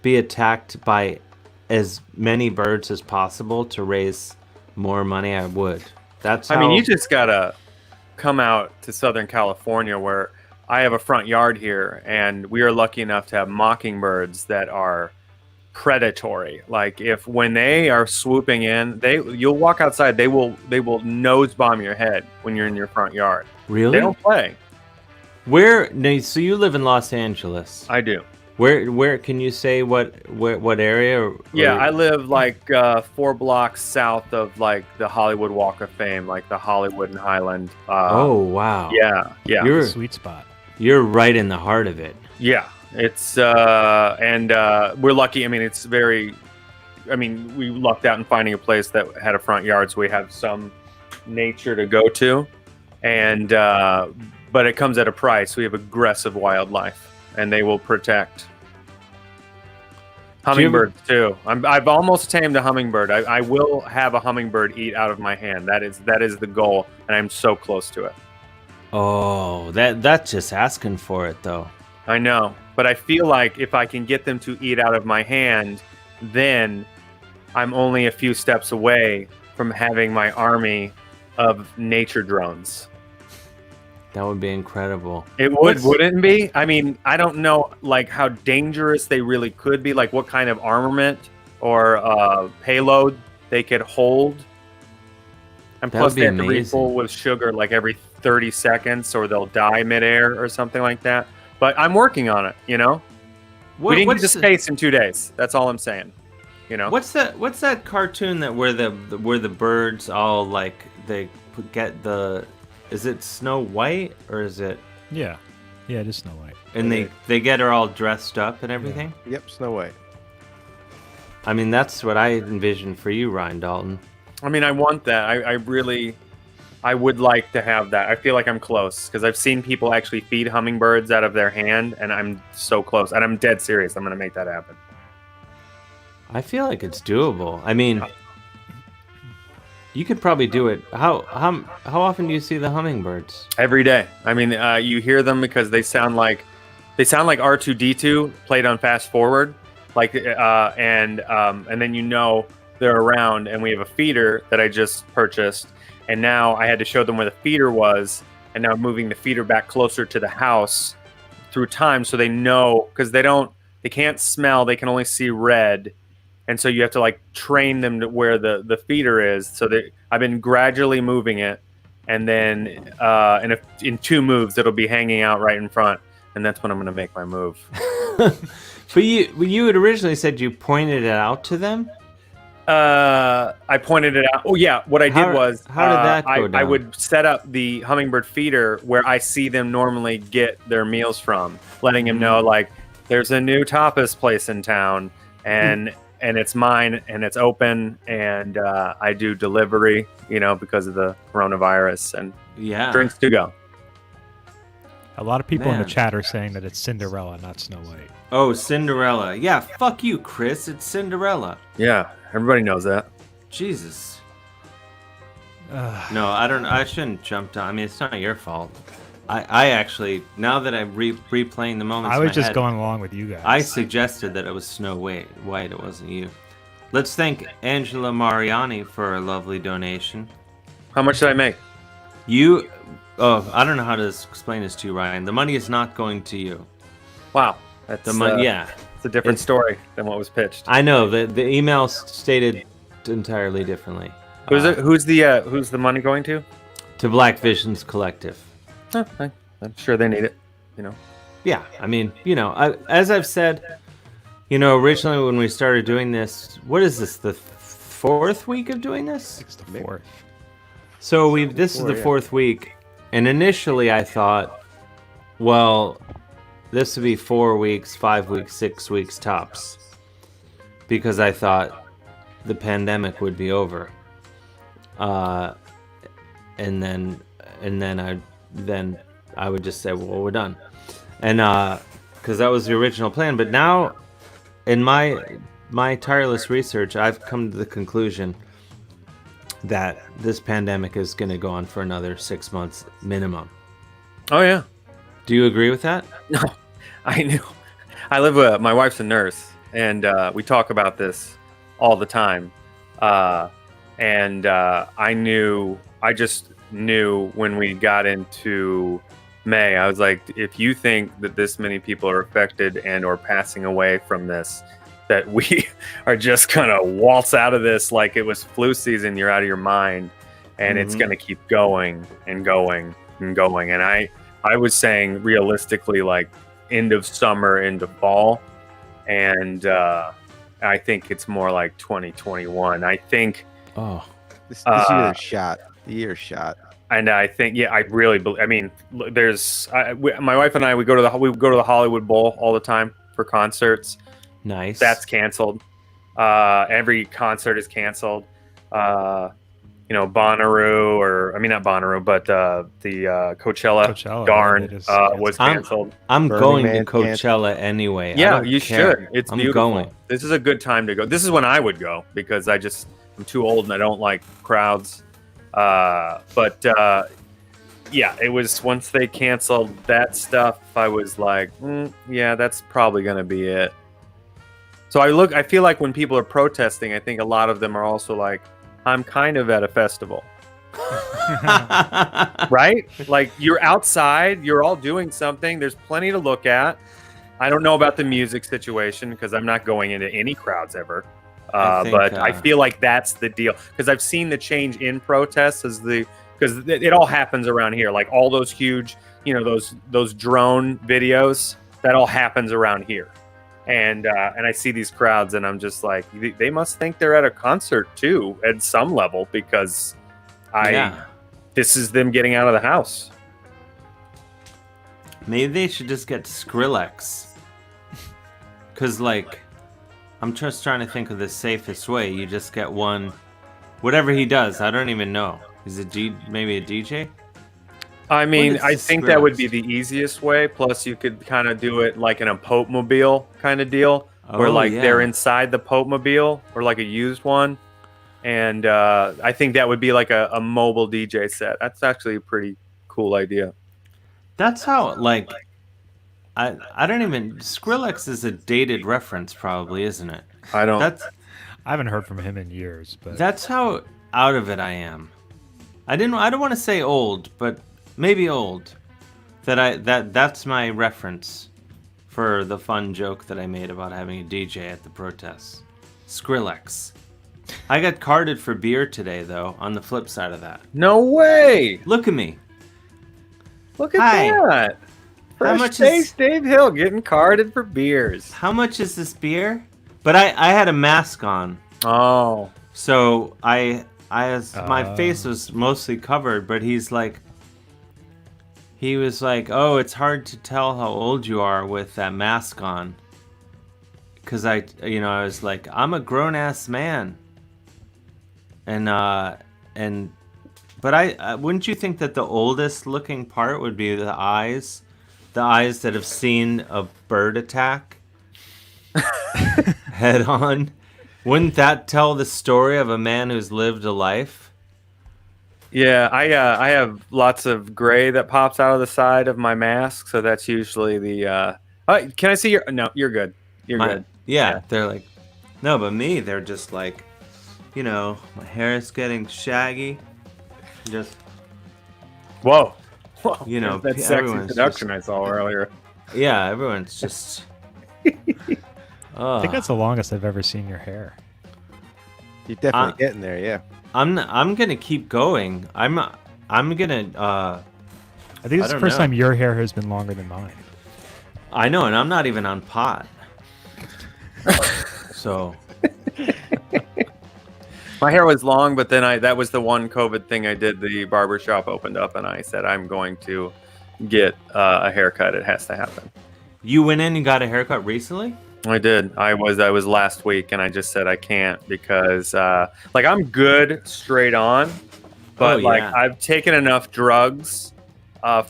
be attacked by as many birds as possible to raise more money, I would. You just gotta come out to Southern California, where I have a front yard here, and we are lucky enough to have mockingbirds that are predatory. Like when they are swooping in, you'll walk outside, they will nose bomb your head when you're in your front yard. Really? They don't play. So you live in Los Angeles? I do. Where can you say what area? Yeah, I live like 4 blocks south of like the Hollywood Walk of Fame, like the Hollywood and Highland. Oh wow! Yeah. You're a sweet spot. You're right in the heart of it. Yeah, it's and we're lucky. I mean, it's very. I mean, we lucked out in finding a place that had a front yard, so we have some nature to go to, and but it comes at a price. We have aggressive wildlife, and they will protect. Hummingbirds too. I've almost tamed a hummingbird. I will have a hummingbird eat out of my hand. That is the goal, and I'm so close to it. Oh, that's just asking for it, though. I know, but I feel like if I can get them to eat out of my hand, then I'm only a few steps away from having my army of nature drones. That would be incredible. It wouldn't it be? I mean, I don't know like how dangerous they really could be, like what kind of armament or payload they could hold. And plus they have to refill with sugar like every 30 seconds or they'll die midair or something like that. But I'm working on it, you know? we didn't get to space in 2 days. That's all I'm saying. You know. What's that cartoon that where the birds all like they get the? Is it Snow White or is it? Yeah, it is Snow White. And they get her all dressed up and everything. Yeah. Yep, Snow White. I mean, that's what I envisioned for you, Ryan Dalton. I mean, I want that. I would like to have that. I feel like I'm close because I've seen people actually feed hummingbirds out of their hand, and I'm so close. And I'm dead serious. I'm going to make that happen. I feel like it's doable. I mean, you could probably do it. How often do you see the hummingbirds? Every day. I mean, you hear them because they sound like R2-D2 played on fast forward, like and then you know they're around. And we have a feeder that I just purchased. And now I had to show them where the feeder was, and now moving the feeder back closer to the house through time, so they know, because they can't smell, they can only see red, and so you have to like train them to where the feeder is. So I've been gradually moving it, and then in 2 moves it'll be hanging out right in front, and that's when I'm going to make my move. But you had originally said you pointed it out to them. I pointed it out. Oh yeah, what I did was how did that go down? I would set up the hummingbird feeder where I see them normally get their meals from, letting them know like there's a new tapas place in town, and it's mine, and it's open, and I do delivery, because of the coronavirus, and drinks to go. A lot of people in the chat are saying that it's Cinderella, not Snow White. Oh, Cinderella. Yeah, fuck you, Chris. It's Cinderella. Yeah, everybody knows that. Jesus. No, I shouldn't jump down. I mean, it's not your fault. I actually, now that I'm replaying the moments, I was just going along with you guys. I suggested that it was Snow White. It wasn't you. Let's thank Angela Mariani for a lovely donation. How much did I make? I don't know how to explain this to you, Ryan. The money is not going to you. Wow. That's the money. It's a different story than what was pitched. I know the email stated entirely differently. Who's the money going to? To Black Visions Collective. I'm sure they need it. Yeah, I mean, as I've said, originally when we started doing this, what is this? The 4th week of doing this? It's the 4th. So this is the 4th week, and initially I thought, well, this would be 4 weeks, 5 weeks, 6 weeks tops, because I thought the pandemic would be over, and then I would just say, well, we're done, and because that was the original plan. But now, in my tireless research, I've come to the conclusion that this pandemic is going to go on for another 6 months minimum. Oh yeah. Do you agree with that? No, I knew. I live with my wife's a nurse, and we talk about this all the time. And I just knew when we got into May, I was like, if you think that this many people are affected and or passing away from this, that we are just gonna waltz out of this like it was flu season, you're out of your mind, and it's gonna keep going and going and going. And I was saying realistically, like end of summer into fall, and I think it's more like 2021. I think this year's shot. The year's shot. And I think, I really believe. I mean, there's my wife and I. We go to the Hollywood Bowl all the time for concerts. Nice. That's canceled. Every concert is canceled. Bonnaroo, or I mean not Bonnaroo, but the Coachella darn was canceled. I'm going to Coachella anyway. Yeah, you should. It's beautiful. Going. This is a good time to go. This is when I would go because I'm too old and I don't like crowds. It was once they canceled that stuff, I was like, that's probably gonna be it. So I feel like when people are protesting, I think a lot of them are also like, I'm kind of at a festival. Right? Like you're outside, you're all doing something, there's plenty to look at. I don't know about the music situation because I'm not going into any crowds ever. I feel like that's the deal because I've seen the change in protests because it all happens around here. Like all those huge, those drone videos, that all happens around here. And I see these crowds, and I'm just like, they must think they're at a concert too, at some level, because this is them getting out of the house. Maybe they should just get Skrillex. Because, like, I'm just trying to think of the safest way. You just get one, whatever he does. I don't even know. Is it maybe a DJ? I mean, I think that would be the easiest way. Plus, you could kind of do it like in a Pope Mobile kind of deal, where like they're inside the Pope Mobile or like a used one. And I think that would be like a mobile DJ set. That's actually a pretty cool idea. That's how, like, I don't even. Skrillex is a dated reference, probably, isn't it? I haven't heard from him in years, but that's how out of it I am. I don't want to say old, but maybe old. That's my reference for the fun joke that I made about having a DJ at the protests. Skrillex. I got carded for beer today, though. On the flip side of that. No way! Look at me. Look at that. How much is Dave Hill getting carded for beers? How much is this beer? But I had a mask on. Oh. So my face was mostly covered, but he was like, oh, it's hard to tell how old you are with that mask on. Because I was like, I'm a grown ass man. But I wouldn't you think that the oldest looking part would be the eyes that have seen a bird attack head on? Wouldn't that tell the story of a man who's lived a life? Yeah, I have lots of gray that pops out of the side of my mask, so that's usually the. Can I see your? No, you're good. You're good. Yeah, they're like, no, but me, they're just like, my hair is getting shaggy. Just. Whoa. That sexy production I saw earlier. Yeah, everyone's just. I think that's the longest I've ever seen your hair. You're definitely getting there, yeah. I'm gonna keep going. I'm gonna. I think it's the first time your hair has been longer than mine. I know, and I'm not even on pot. So. My hair was long, but then that was the one COVID thing I did. The barbershop opened up, and I said, I'm going to get a haircut. It has to happen. You went in and got a haircut recently? I did. I was last week, and I just said I can't because I'm good straight on, but I've taken enough drugs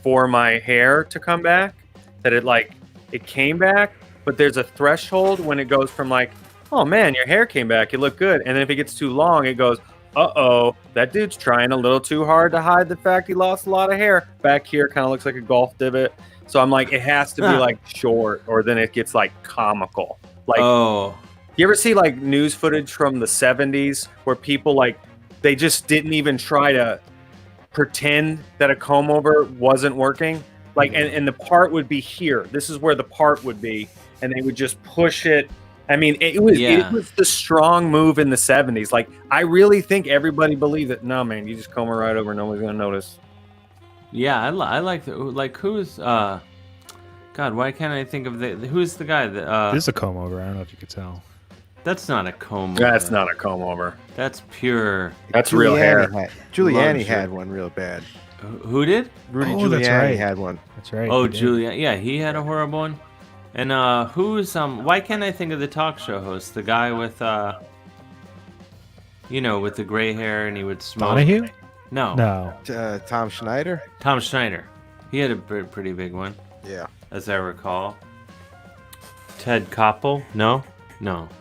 for my hair to come back that it came back, but there's a threshold when it goes from like, oh man, your hair came back, you look good, and then if it gets too long, it goes, uh-oh, that dude's trying a little too hard to hide the fact he lost a lot of hair. Back here kind of looks like a golf divot. So I'm like, it has to be like short, or then it gets like comical. Like, you ever see like news footage from the 70s where people they just didn't even try to pretend that a comb over wasn't working? Like, and the part would be here. This is where the part would be, and they would just push it. I mean, it was the strong move in the 70s. Like, I really think everybody believed that. No, man, you just comb it right over, nobody's gonna notice. Yeah, I like who's God, why can't I think of who's the guy that this is a comb over. I don't know if you could tell. That's not a comb over. That's not a comb over. That's pure. That's real hair. Giuliani had one real bad. Who did? Rudy Giuliani had one. That's right. Oh, Giuliani. Yeah, he had a horrible one. And who's why can't I think of the talk show host? The guy with with the gray hair and he would smoke. Donahue? No. Tom Schneider? Tom Schneider. He had a pretty big one. Yeah. As I recall. Ted Koppel? No.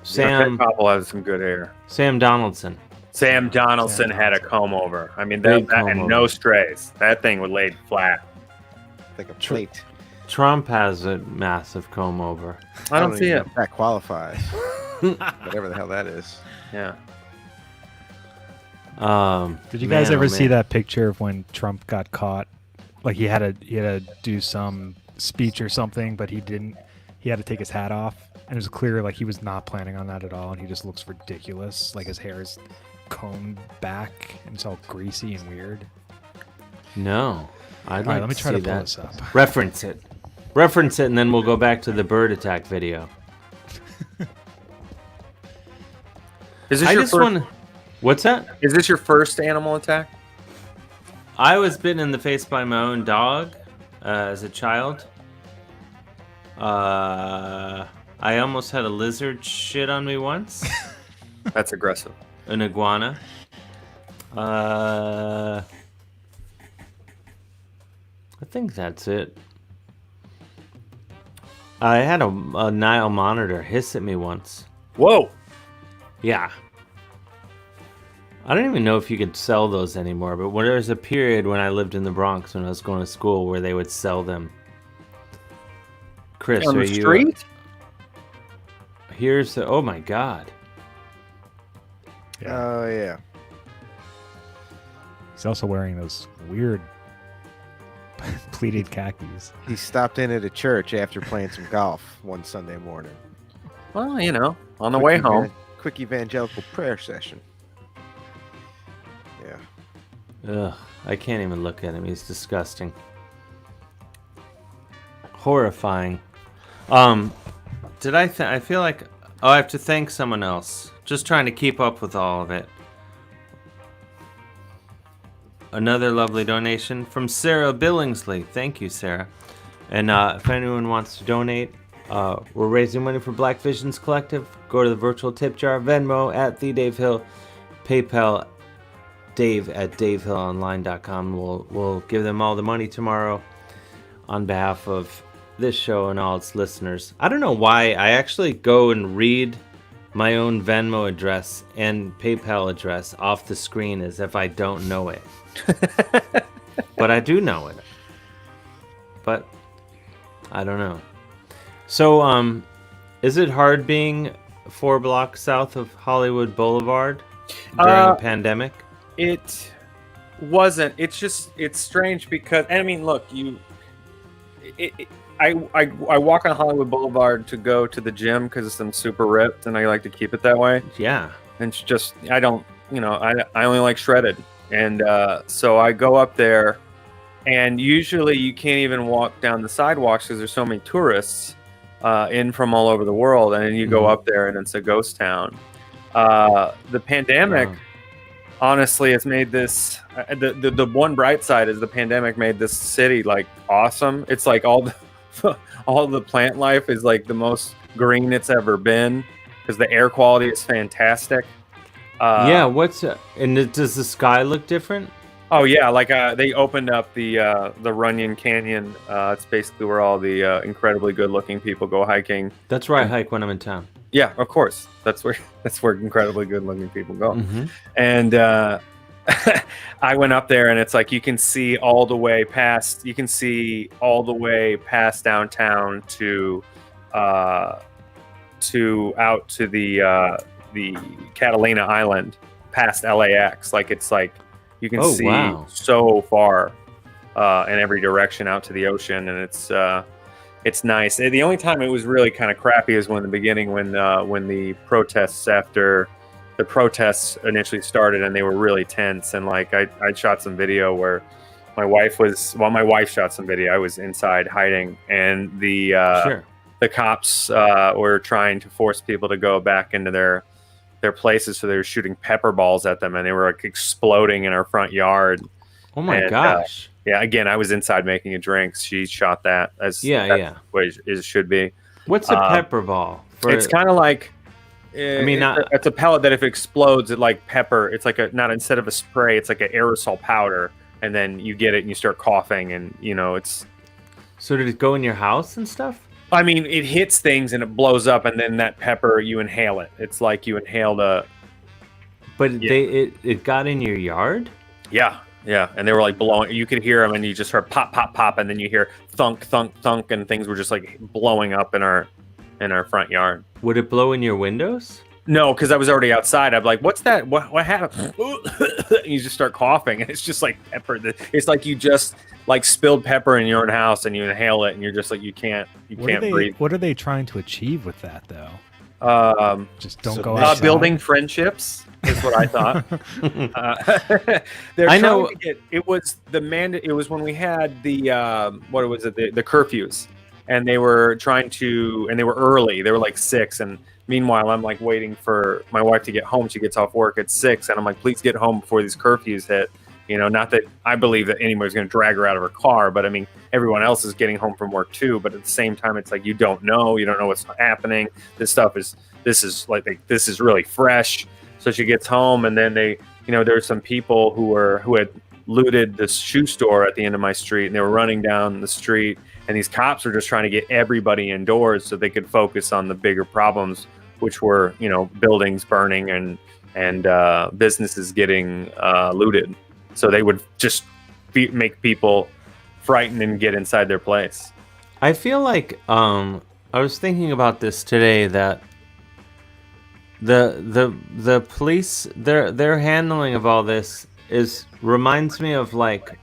Sam. Ted Koppel has some good hair. Sam Donaldson. Sam Donaldson had a comb over. I mean, that and no strays. That thing was laid flat. Like a plate. Trump has a massive comb over. I don't see it. That qualifies. Whatever the hell that is. Yeah. Did you guys ever see that picture of when Trump got caught? Like he had to do some speech or something, but he didn't. He had to take his hat off, and it was clear like he was not planning on that at all, and he just looks ridiculous. Like his hair is combed back and it's all greasy and weird. No, let me try to pull this up. Reference it, and then we'll go back to the bird attack video. Is this I your just first? want. What's that? Is this your first animal attack? I was bitten in the face by my own dog as a child. I almost had a lizard shit on me once. That's aggressive. An iguana. I think that's it. I had a Nile monitor hiss at me once. Whoa. Yeah. I don't even know if you could sell those anymore, but there was a period when I lived in the Bronx when I was going to school where they would sell them. Chris, on are the you? street? Here's the. Oh my God. Oh yeah. He's also wearing those weird pleated khakis. He stopped in at a church after playing some golf one Sunday morning. Well, on the way home. Quick evangelical prayer session. Yeah. Ugh, I can't even look at him. He's disgusting. Horrifying. Did I feel like I have to thank someone else. Just trying to keep up with all of it. Another lovely donation from Sarah Billingsley. Thank you, Sarah. And if anyone wants to donate, we're raising money for Black Visions Collective. Go to the virtual tip jar, Venmo at the Dave Hill, PayPal Dave at DaveHillOnline.com. We'll give them all the money tomorrow on behalf of this show and all its listeners. I don't know why I actually go and read my own Venmo address and PayPal address off the screen as if I don't know it. But I do know it. But I don't know. So, is it hard being 4 blocks south of Hollywood Boulevard during the pandemic? It wasn't. It's strange because, I mean, look, I walk on Hollywood Boulevard to go to the gym because I'm super ripped and I like to keep it that way. Yeah. And it's just, I don't, I only like shredded. And so I go up there, and usually you can't even walk down the sidewalks because there's so many tourists in from all over the world. And then you go up there and it's a ghost town. The pandemic, honestly, has made this, the one bright side is the pandemic made this city like awesome. It's like all the plant life is like the most green it's ever been because the air quality is fantastic. Yeah, and does the sky look different? Oh yeah, like they opened up the Runyon Canyon. It's basically where all the incredibly good-looking people go hiking. That's where I hike when I'm in town. Yeah, of course. That's where incredibly good-looking people go. Mm-hmm. And I went up there, and it's like you can see all the way past. You can see all the way past downtown to out to the Catalina Island, past LAX. Like it's like you can see so far in every direction out to the ocean, and it's nice. The only time it was really kind of crappy is when in the beginning when the protests after the protests initially started and they were really tense, and like I shot some video where my wife shot some video. I was inside hiding, and the cops were trying to force people to go back into their places, so they were shooting pepper balls at them, and they were like exploding in our front yard. Oh my gosh! Yeah, again, I was inside making a drink. She shot that as what it should be. What's a pepper ball? It's kind of like, it's a pellet that if it explodes, it like pepper. It's like instead of a spray, it's like an aerosol powder, and then you get it and you start coughing, and it's. So did it go in your house and stuff? I mean, it hits things and it blows up, and then that pepper, you inhale it. It's like you inhaled a. But it got in your yard? Yeah, and they were like blowing. You could hear them, and you just heard pop, pop, pop, and then you hear thunk, thunk, thunk, and things were just like blowing up in our front yard. Would it blow in your windows? No, because I was already outside. I'm like, "What's that? What happened?" And you just start coughing, and it's just like pepper. It's like you just like spilled pepper in your own house, and you inhale it, and you're just like you can't breathe. What are they trying to achieve with that, though? Just don't go outside. Building friendships is what I thought. I know it was when we had the the curfews, and they were and they were early. They were like 6, and meanwhile, I'm like waiting for my wife to get home. She gets off work at 6, and I'm like, please get home before these curfews hit. Not that I believe that anybody's going to drag her out of her car, but I mean, everyone else is getting home from work too. But at the same time, it's like you don't know what's happening. This is really fresh. So she gets home, and then there's some people who had looted this shoe store at the end of my street, and they were running down the street, and these cops were just trying to get everybody indoors so they could focus on the bigger problems, which were buildings burning and businesses getting looted. So they would just make people frightened and get inside their place. I feel like I was thinking about this today, that the police, their handling of all this reminds me of like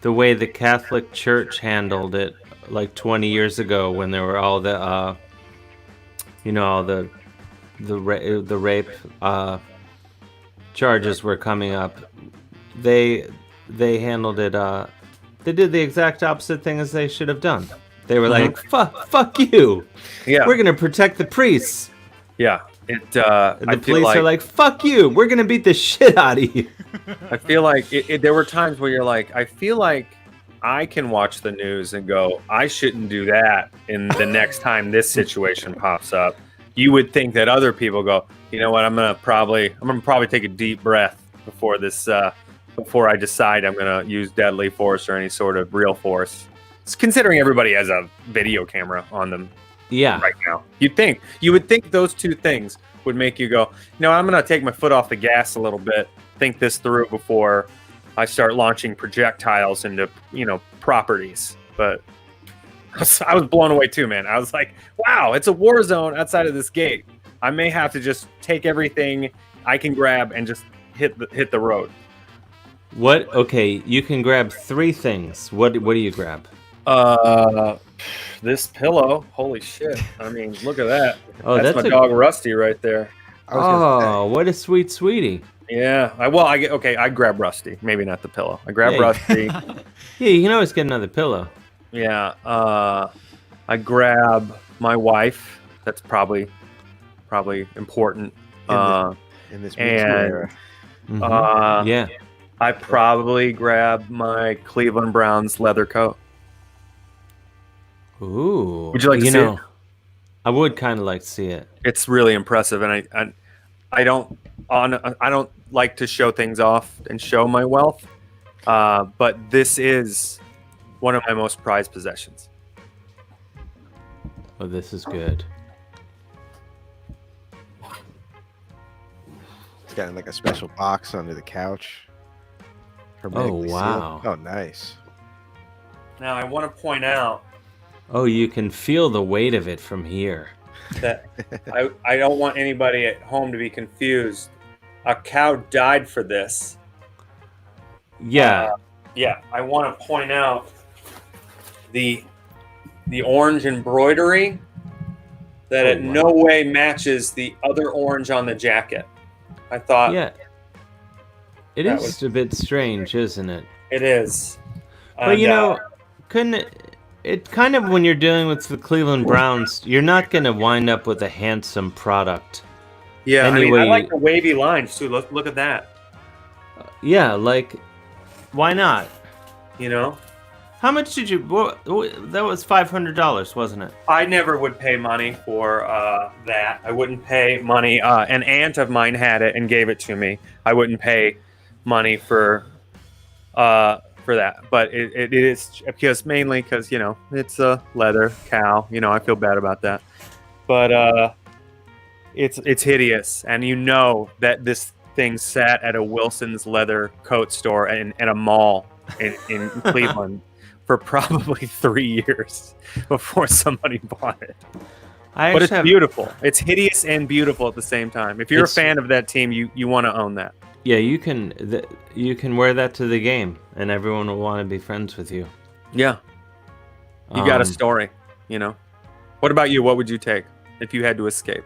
the way the Catholic Church handled it like 20 years ago, when there were all the all the rape charges were coming up. They handled it. They did the exact opposite thing as they should have done. They were like, "Fuck you! Yeah, we're gonna protect the priests." Yeah, the police are like, "Fuck you! We're gonna beat the shit out of you." I feel like there were times where you're like, I feel like I can watch the news and go, I shouldn't do that. In the next time this situation pops up, you would think that other people go, you know what? I'm gonna probably take a deep breath before this. Before I decide I'm going to use deadly force or any sort of real force. It's considering everybody has a video camera on them right now. You would think those two things would make you go, I'm going to take my foot off the gas a little bit, think this through before I start launching projectiles into, properties. But I was blown away too, man. I was like, wow, it's a war zone outside of this gate. I may have to just take everything I can grab and just hit the road. What? Okay, you can grab 3 things. What do you grab? This pillow. Holy shit! I mean, look at that. Oh, that's my dog Rusty right there. Oh, what a sweet sweetie. Yeah. I grab Rusty. Maybe not the pillow. I grab Rusty. Yeah, you can always get another pillow. Yeah. I grab my wife. That's probably important. In this era. Yeah. I probably grab my Cleveland Browns leather coat. Ooh. Would you like to see it? I would kind of like to see it. It's really impressive, and I don't like to show things off and show my wealth, but this is one of my most prized possessions. Oh, this is good. It's got like a special box under the couch. Oh, wow. Oh, nice. Now, I want to point out... Oh, you can feel the weight of it from here. That I don't want anybody at home to be confused. A cow died for this. Yeah. I want to point out the orange embroidery that in no way matches the other orange on the jacket. I thought... Yeah. It is a bit strange, isn't it? It is. But couldn't it kind of, when you're dealing with the Cleveland Browns, you're not going to wind up with a handsome product. Yeah, anyway, I like the wavy lines too. Look at that. Yeah, like, why not? How much did you... that was $500, wasn't it? I never would pay money for that. I wouldn't pay money. An aunt of mine had it and gave it to me. I wouldn't pay money for that, but it is mainly because it's a leather cow. I feel bad about that, but it's hideous, and that this thing sat at a Wilson's leather coat store in a mall in Cleveland for probably 3 years before somebody bought it. But it's beautiful. It's hideous and beautiful at the same time. If you're a fan of that team, you want to own that. Yeah, you can wear that to the game, and everyone will want to be friends with you. Yeah, you got a story. What about you? What would you take if you had to escape?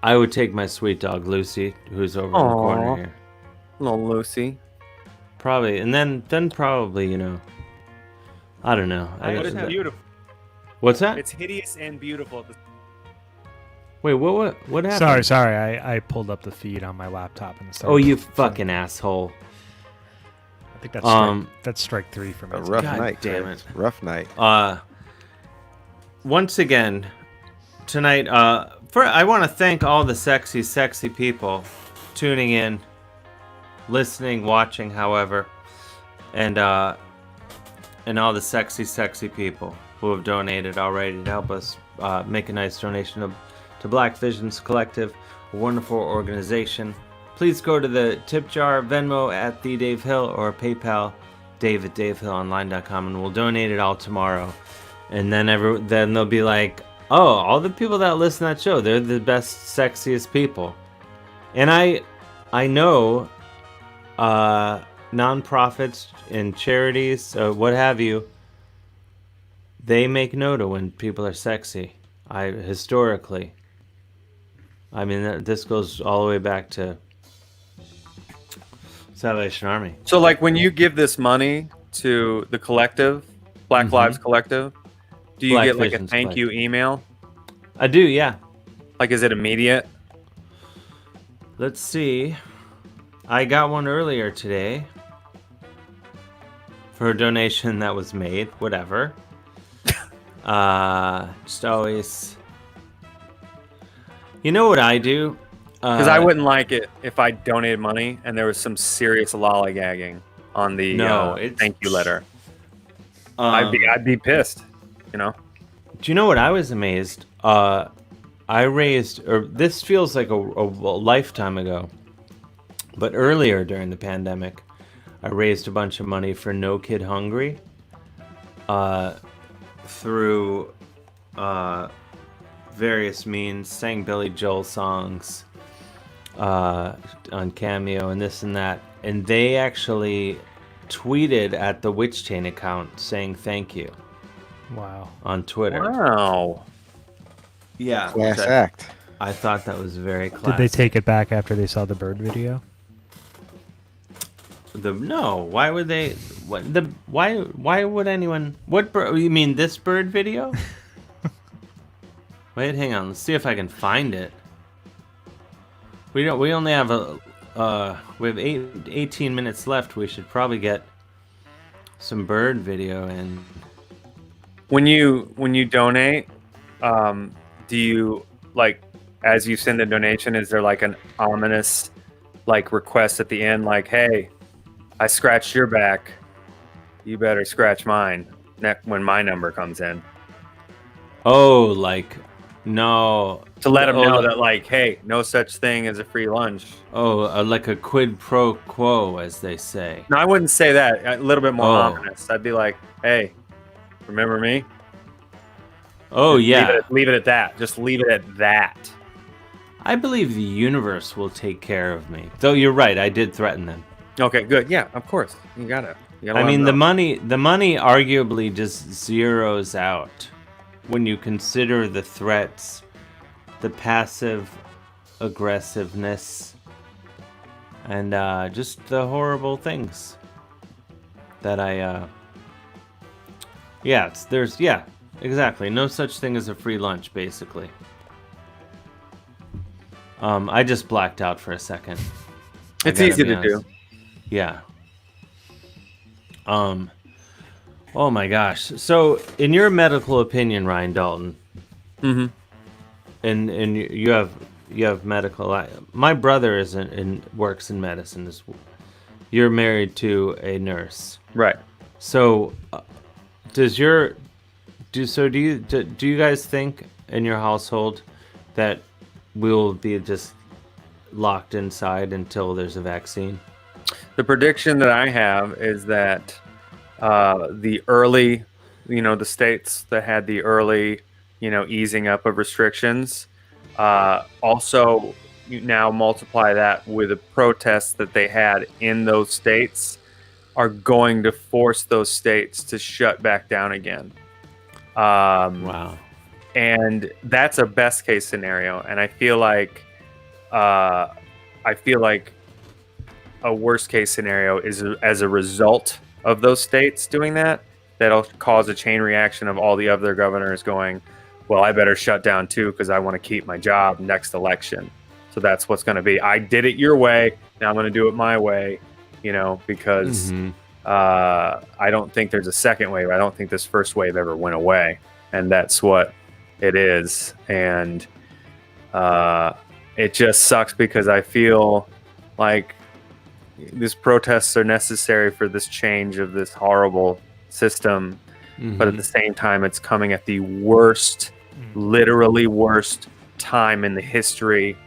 I would take my sweet dog Lucy, who's over in the corner here. Little Lucy. Probably, and then probably I don't know. It's beautiful. What's that? It's hideous and beautiful. Wait, what happened? Sorry. I pulled up the feed on my laptop and started. Oh, you fucking asshole! I think that's strike 3 for me. A rough God night. damn Chris. it. Rough night. Once again, tonight, I want to thank all the sexy people tuning in, listening, watching, however, and all the sexy people who have donated already to help us make a nice donation to Black Visions Collective, a wonderful organization. Please go to the tip jar, Venmo at the Dave Hill, or PayPal, Dave@DaveHillOnline.com, and we'll donate it all tomorrow. And then then they'll be like, oh, all the people that listen to that show, they're the best, sexiest people. And I know nonprofits and charities, what have you, they make note of when people are sexy. Historically. I mean, this goes all the way back to Salvation Army. So, like, when you give this money to the collective, Black Lives Collective, do you Black get like Visions a thank you email? I do, yeah. Like, is it immediate? Let's see. I got one earlier today for a donation that was made. Whatever. Just always. You know what I do? Because I wouldn't like it if I donated money and there was some serious lollygagging on the thank you letter. I'd be pissed. You know. Do you know what I was amazed? I raised, or this feels like a lifetime ago, but earlier during the pandemic, I raised a bunch of money for No Kid Hungry through various means, sang Billy Joel songs on Cameo and this and that, and they actually tweeted at the Witch Chain account saying thank you. Wow. On Twitter. Wow. Yeah. Class act. I thought that was very classy. Did they take it back after they saw the bird video? No. Why would they? Why would anyone? What bird? You mean this bird video? Wait, hang on. Let's see if I can find it. We only have we have 18 minutes left. We should probably get some bird video in. When you donate, do you, like, as you send a donation, is there like an ominous like request at the end, like, hey, I scratched your back, you better scratch mine when my number comes in? Oh, like, no. To let them know that, like, hey, no such thing as a free lunch. Oh, like a quid pro quo, as they say. No, I wouldn't say that. A little bit more ominous. I'd be like, hey, remember me? Oh, yeah. Leave it at that. Just leave it at that. I believe the universe will take care of me. Though you're right, I did threaten them. Okay, good. Yeah, of course. You gotta I mean, the money arguably just zeroes out when you consider the threats, the passive aggressiveness, and just the horrible things that exactly. No such thing as a free lunch, basically. I just blacked out for a second. It's easy to do. Yeah. Oh my gosh. So, in your medical opinion, Ryan Dalton, and you have medical. My brother works in medicine. You're married to a nurse, right? So, do you guys think in your household that we'll be just locked inside until there's a vaccine? The prediction that I have is that the early, the states that had the early, easing up of restrictions, also now multiply that with the protests that they had in those states, are going to force those states to shut back down again. Wow. And that's a best case scenario. And I feel like a worst case scenario is as a result of those states doing that, that'll cause a chain reaction of all the other governors going, well, I better shut down too because I want to keep my job next election. So that's what's going to be. I did it your way. Now I'm going to do it my way, because I don't think there's a second wave. I don't think this first wave ever went away. And that's what it is. And it just sucks because I feel like these protests are necessary for this change of this horrible system. But at the same time, it's coming at the worst, literally worst time in the history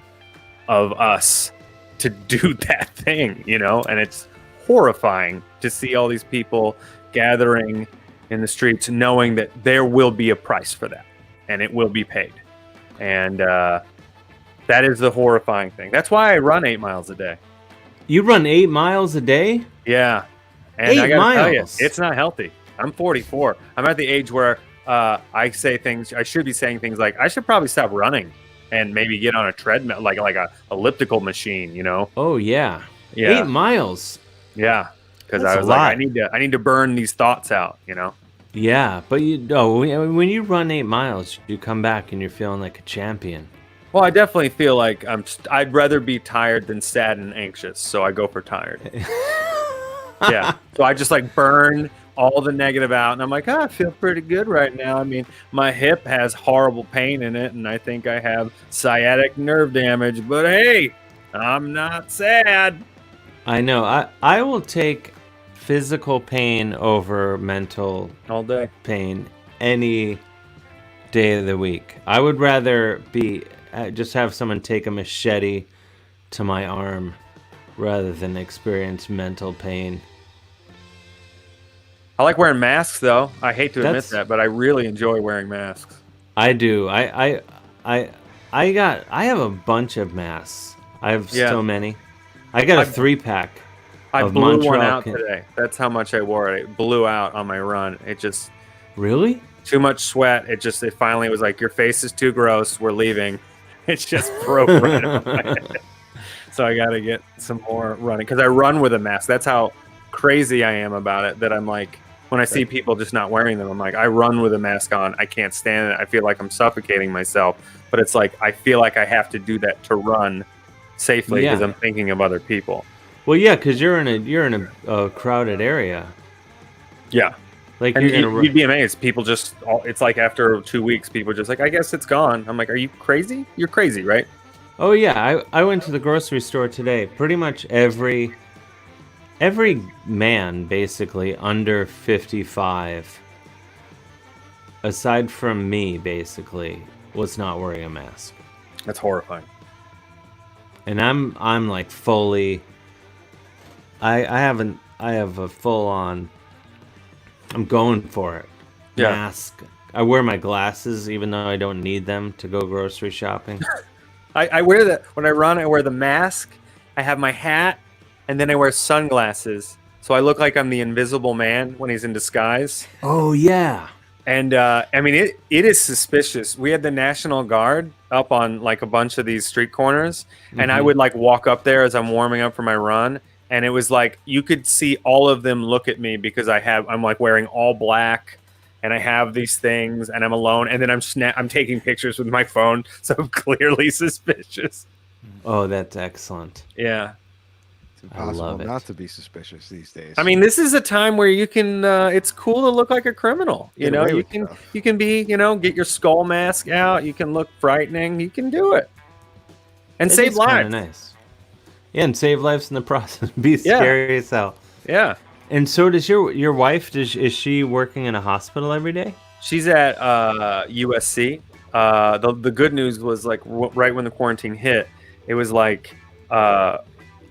of us to do that thing, and it's horrifying to see all these people gathering in the streets knowing that there will be a price for that and it will be paid. And that is the horrifying thing. That's why I run 8 miles a day. You run 8 miles a day? Yeah. And I gotta tell you, it's not healthy. I'm 44. I'm at the age where I should be saying things like, I should probably stop running and maybe get on a treadmill, like a elliptical machine, Oh yeah. 8 miles. Yeah. Because I was like, I need to burn these thoughts out, Yeah, but when you run 8 miles, you come back and you're feeling like a champion. Well, I definitely feel like I'd rather be tired than sad and anxious, so I go for tired. Yeah. So I just burn all the negative out, and I'm like, I feel pretty good right now. I mean, my hip has horrible pain in it, and I think I have sciatic nerve damage, but hey, I'm not sad. I know. I will take physical pain over mental all day pain any day of the week. I would rather just have someone take a machete to my arm rather than experience mental pain. I like wearing masks, though. I hate to admit that, but I really enjoy wearing masks. I do. I have a bunch of masks. I have so many. I got a 3-pack. I blew one out today. That's how much I wore it. It blew out on my run. It just really too much sweat. It finally was like, your face is too gross. We're leaving. It just broke right out my head. So I got to get some more running because I run with a mask. That's how crazy I am about it. That I'm like, when I see people just not wearing them, I'm like, I run with a mask on. I can't stand it. I feel like I'm suffocating myself. But it's like, I feel like I have to do that to run safely because I'm thinking of other people. Well, yeah, because you're in a crowded area. Yeah. Like you'd be amazed. People just, it's like after 2 weeks, people are just like, I guess it's gone. I'm like, are you crazy? You're crazy, right? Oh, yeah. I went to the grocery store today. Pretty much every man, basically, under 55, aside from me, basically, was not wearing a mask. That's horrifying. And I'm like fully... I have a full-on... I'm going for it. Yeah. Mask. I wear my glasses, even though I don't need them to go grocery shopping. I wear that when I run. I wear the mask. I have my hat, and then I wear sunglasses, so I look like I'm the Invisible Man when he's in disguise. Oh yeah. And I mean, it is suspicious. We had the National Guard up on like a bunch of these street corners, and I would like walk up there as I'm warming up for my run, and it was like you could see all of them look at me because I'm like wearing all black. And I have these things, and I'm alone, and then I'm taking pictures with my phone, so I'm clearly suspicious. Oh, that's excellent. Yeah. It's impossible not to be suspicious these days. I mean, this is a time where you can, it's cool to look like a criminal. You know, you can be, get your skull mask out, you can look frightening, you can do it. And save lives. Nice. Yeah, and save lives in the process. Be scary as hell. Yeah. And so does your wife? Is she working in a hospital every day? She's at USC. The good news was like right when the quarantine hit, it was like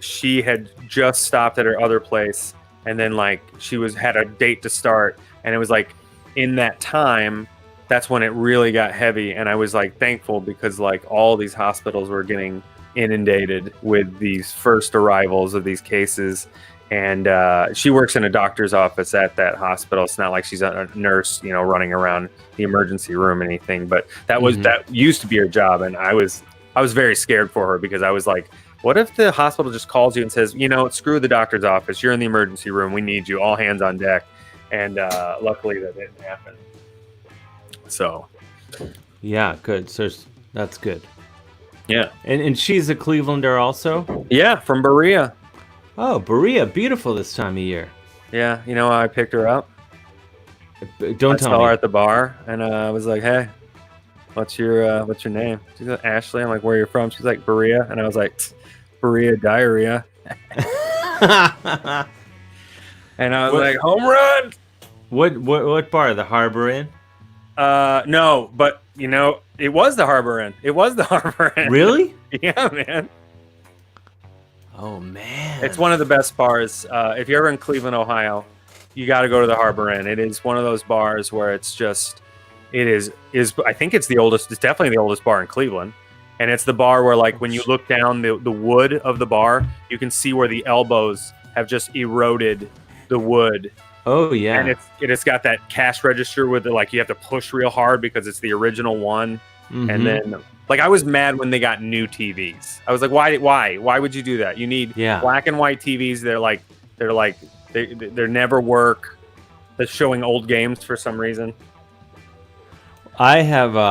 she had just stopped at her other place, and then like she had a date to start, and it was like in that time, that's when it really got heavy, and I was like thankful because like all these hospitals were getting inundated with these first arrivals of these cases. And she works in a doctor's office at that hospital. It's not like she's a nurse, running around the emergency room or anything. But that used to be her job, and I was very scared for her because I was like, what if the hospital just calls you and says, screw the doctor's office, you're in the emergency room, we need you, all hands on deck. and luckily that didn't happen. So, yeah, good. So that's good. Yeah, and she's a Clevelander also. Yeah, from Berea. Oh, Berea, beautiful this time of year. Yeah, you know how I picked her up? Don't tell me. I saw her at the bar, and I was like, "Hey, what's your name?" She's like, "Ashley." I'm like, "Where are you from?" She's like, "Berea," and I was like, "Berea diarrhea." And I was like, "Home run!" What bar? The Harbor Inn? No, but you know, it was the Harbor Inn. It was the Harbor Inn. Really? Yeah, man. Oh man, it's one of the best bars. If you're ever in Cleveland, Ohio, you got to go to the Harbor Inn. It is one of those bars where it's just, it is. I think it's the oldest. It's definitely the oldest bar in Cleveland, and it's the bar where, like, when you look down the wood of the bar, you can see where the elbows have just eroded the wood. Oh yeah, and it's got that cash register with the, like, you have to push real hard because it's the original one. Mm-hmm. And then, like, I was mad when they got new TVs. I was like, why would you do that? You need black and white TVs. They never work. They're showing old games for some reason. I have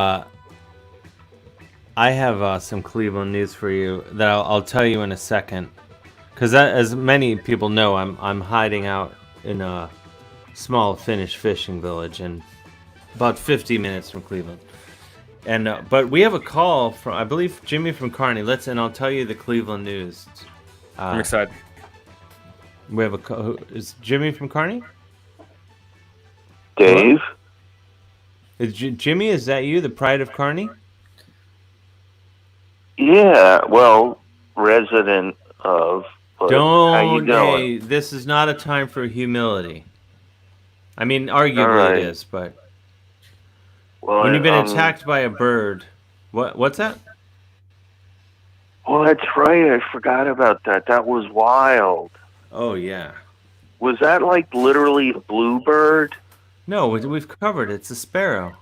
some Cleveland news for you that I'll tell you in a second, because as many people know, I'm hiding out in a small Finnish fishing village and about 50 minutes from Cleveland. And but we have a call from, I believe, Jimmy from Kearney. And I'll tell you the Cleveland news. I'm excited. We have a call. Is Jimmy from Kearney? Dave? Is Jimmy, is that you, the pride of Kearney? Yeah, well, resident of. How you doing? Hey, this is not a time for humility. I mean, arguably it is, but well, when you've been attacked by a bird, what's that? Oh, that's right. I forgot about that. That was wild. Oh yeah. Was that like literally a bluebird? No, we've covered it. It's a sparrow.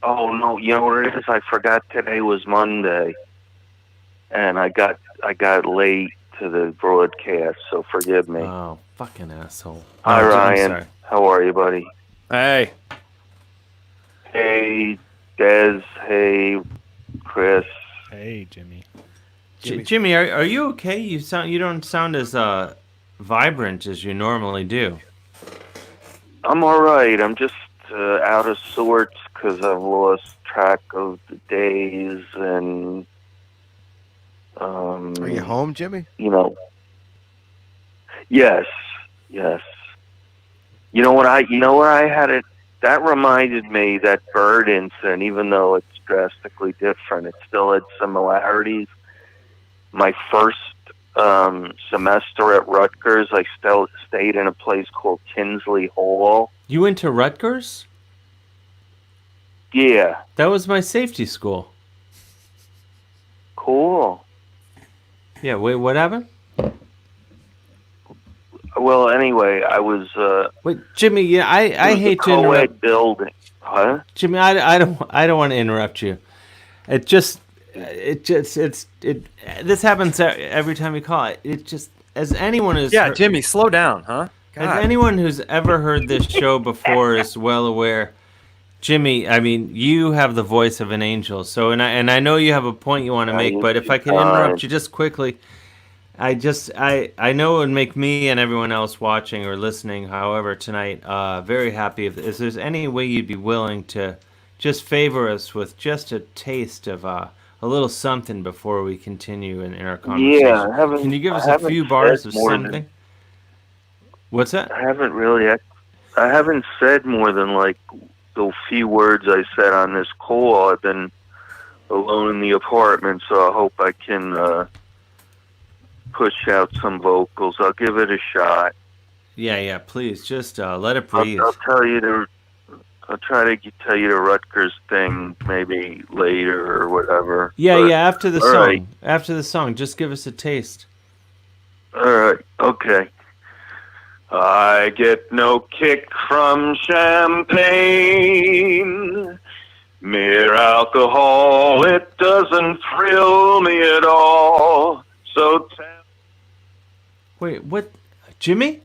Oh no, you know what it is? I forgot today was Monday, and I got late to the broadcast, so forgive me. Oh, fucking asshole! Hi, oh, Ryan. How are you, buddy? Hey. Hey, Des. Hey, Chris. Hey, Jimmy. Jimmy, are you okay? You don't sound as vibrant as you normally do. I'm all right. I'm just out of sorts because I've lost track of the days and. Are you home, Jimmy? You know. Yes. You know where I had it. That reminded me, that bird incident, even though it's drastically different, it still had similarities. My first semester at Rutgers, I still stayed in a place called Kinsley Hall. You went to Rutgers? Yeah. That was my safety school. Cool. Yeah, wait, what happened? Well, anyway, I was. Wait, Jimmy. Yeah, I hate to interrupt. Building, huh? Jimmy, I don't want to interrupt you. This happens every time you call. It just, as anyone who's Jimmy, slow down, huh? God. As anyone who's ever heard this show before is well aware, Jimmy, I mean, you have the voice of an angel. So, and I know you have a point you want to make, but if I could interrupt you just quickly. I know it would make me and everyone else watching or listening, however, tonight, very happy if there's any way you'd be willing to just favor us with just a taste of a little something before we continue in our conversation. Yeah, can you give us a few bars of something? What's that? I haven't said more than like the few words I said on this call. I've been alone in the apartment, so I hope I can push out some vocals. I'll give it a shot. Yeah, please just let it breathe. I'll try to tell you the Rutgers thing maybe later or whatever. Yeah, after the song. Right. After the song, just give us a taste. All right, okay. I get no kick from champagne. Mere alcohol, it doesn't thrill me at all. So wait, what? Jimmy?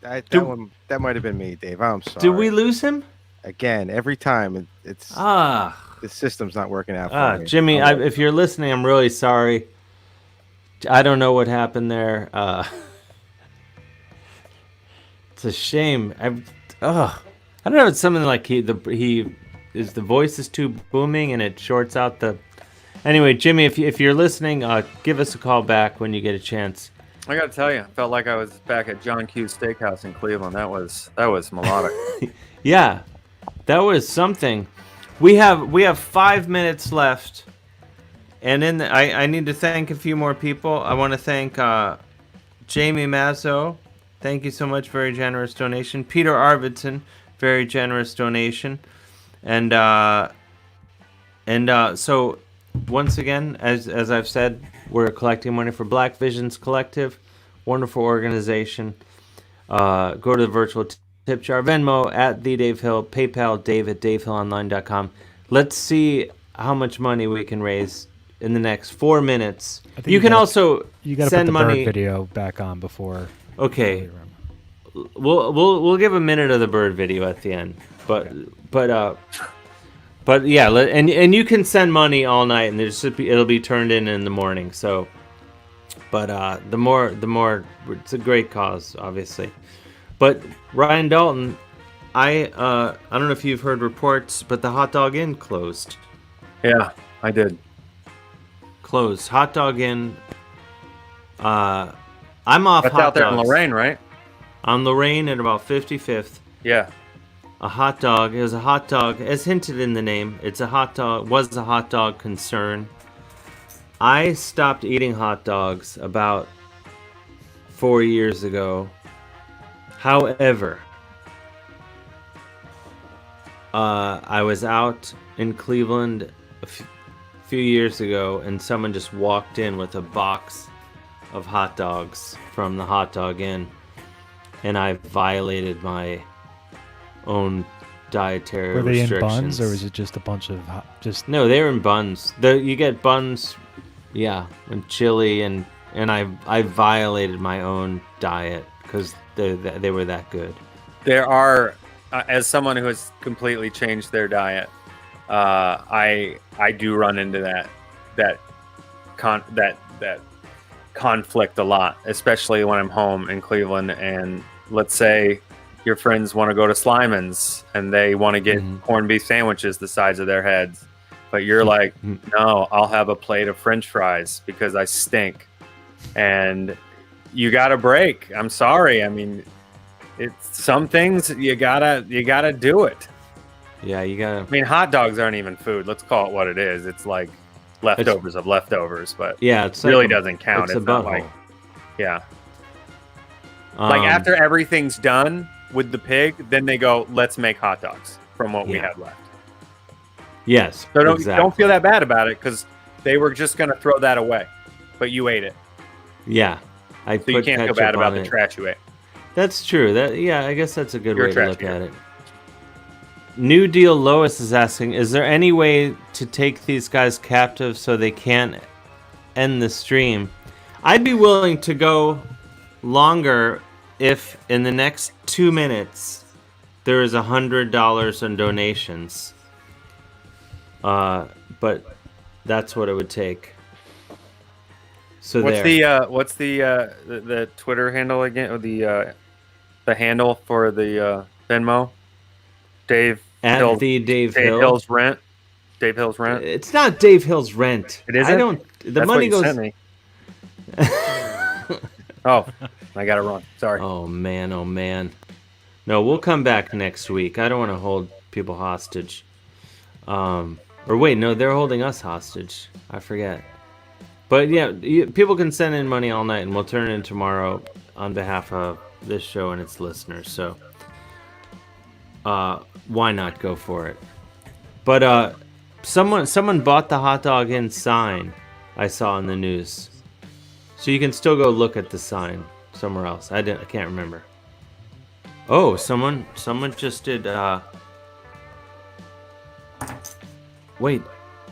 That might have been me, Dave. I'm sorry. Did we lose him? Again, every time it's the system's not working out for me. Jimmy, if you're listening, I'm really sorry. I don't know what happened there. It's a shame. I don't know. It's something like the voice is too booming and it shorts out the. Anyway, Jimmy, if you're listening, give us a call back when you get a chance. I gotta tell you, I felt like I was back at John Q's Steakhouse in Cleveland. That was melodic. Yeah, that was something. We have 5 minutes left, and I need to thank a few more people. I want to thank Jamie Mazzo. Thank you so much, very generous donation. Peter Arvidsson, very generous donation, and so once again, as I've said, we're collecting money for Black Visions Collective, wonderful organization. Go to the virtual tip jar, Venmo at the Dave Hill, PayPal Dave at DaveHillOnline.com. Let's see how much money we can raise in the next 4 minutes. You can also send money. Bird video back on before. Okay, we'll give a minute of the bird video at the end, but yeah, and you can send money all night, and it'll be turned in the morning. So, but the more it's a great cause, obviously. But Ryan Dalton, I don't know if you've heard reports, but the Hot Dog Inn closed. Yeah, I did. Closed. Hot Dog Inn. I'm off. That's hot out there dogs. on Lorraine, right? On Lorraine at about 55th. Yeah. A hot dog. It was a hot dog, as hinted in the name. It's a hot dog. Was a hot dog concern. I stopped eating hot dogs about 4 years ago. However, I was out in Cleveland a few years ago, and someone just walked in with a box of hot dogs from the Hot Dog Inn, and I violated my own dietary restrictions. Were they in buns, or was it just a bunch of No, they were in buns. You get buns, yeah, and chili, and I violated my own diet because they were that good. There are, as someone who has completely changed their diet, I do run into that conflict a lot, especially when I'm home in Cleveland, and let's say your friends want to go to Slyman's and they want to get corned beef sandwiches the size of their heads, but you're like, no, I'll have a plate of French fries because I stink. And you got to break. I'm sorry. I mean, it's some things you gotta do it. Yeah, you gotta. I mean, hot dogs aren't even food. Let's call it what it is. It's like leftovers of leftovers, but yeah, it really doesn't count. It's not like, yeah. Like after everything's done with the pig, then they go, let's make hot dogs from what we had left. Yes. So don't feel that bad about it, because they were just going to throw that away, but you ate it. Yeah. So you can't feel bad about the trash you ate. That's true. I guess that's a good way to look at it. New Deal Lois is asking, is there any way to take these guys captive so they can't end the stream? I'd be willing to go longer if in the next 2 minutes there is $100 in donations. But that's what it would take. So what's the Twitter handle again? Or the handle for the Venmo? Dave at Hill, the Dave Hill. Hill's rent. Dave Hill's rent. It's not Dave Hill's rent. It isn't. I don't. The That's money what you goes. Sent me. Oh, I got it wrong. Sorry. Oh man. No, we'll come back next week. I don't want to hold people hostage. Or wait, no, they're holding us hostage. I forget. But yeah, people can send in money all night, and we'll turn it in tomorrow on behalf of this show and its listeners. So, why not go for it? But someone bought the Hot Dog Inn sign I saw in the news, so you can still go look at the sign somewhere else. I can't remember. Oh, someone just did. Wait.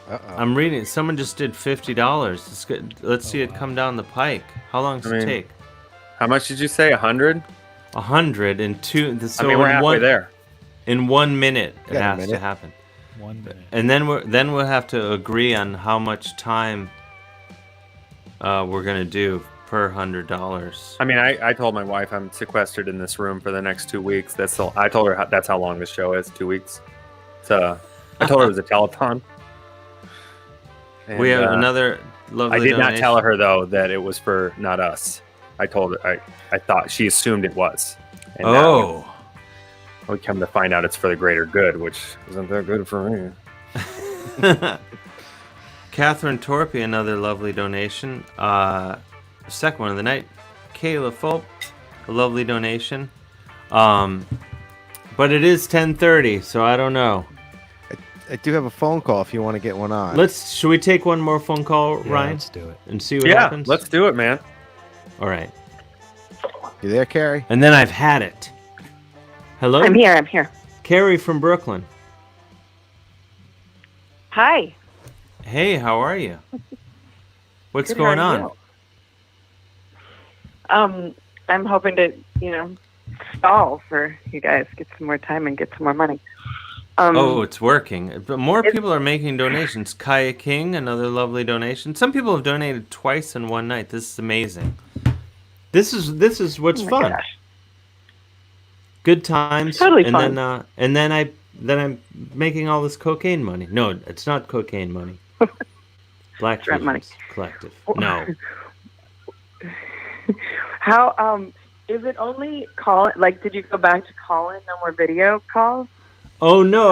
Uh-oh. I'm reading. Someone just did $50. Let's see it come down the pike. How long does it take? How much did you say? 100? 100 in two. So we're halfway there. In 1 minute, it Got a has minute. to happen. 1 minute. And then we'll have to agree on how much time we're gonna do per $100. I mean, I told my wife I'm sequestered in this room for the next 2 weeks. I told her that's how long the show is. 2 weeks. So I told her it was a telethon. And, we have another lovely. I did not donation. tell her though that it was for not us. I told her I thought she assumed it was. And now we come to find out it's for the greater good, which isn't that good for me. Catherine Torpy, another lovely donation. Second one of the night. Kayla Fulp, a lovely donation. But it is 10:30, so I don't know. I do have a phone call if you want to get one on. Should we take one more phone call, Ryan? Let's do it. And see what happens? Let's do it, man. All right. You there, Carrie? And then I've had it. Hello? I'm here. Carrie from Brooklyn. Hi. Hey, how are you? What's Good, going how are on? I'm hoping to, stall for you guys, get some more time and get some more money. It's working. But more people are making donations. Kaya King, another lovely donation. Some people have donated twice in one night. This is amazing. This is what's fun. Gosh. Good times. Totally and fun. Then I'm making all this cocaine money. No, it's not cocaine money. Black Rent money. Collective. No. How is it only call? Like, did you go back to call-in? No more video calls? Oh no,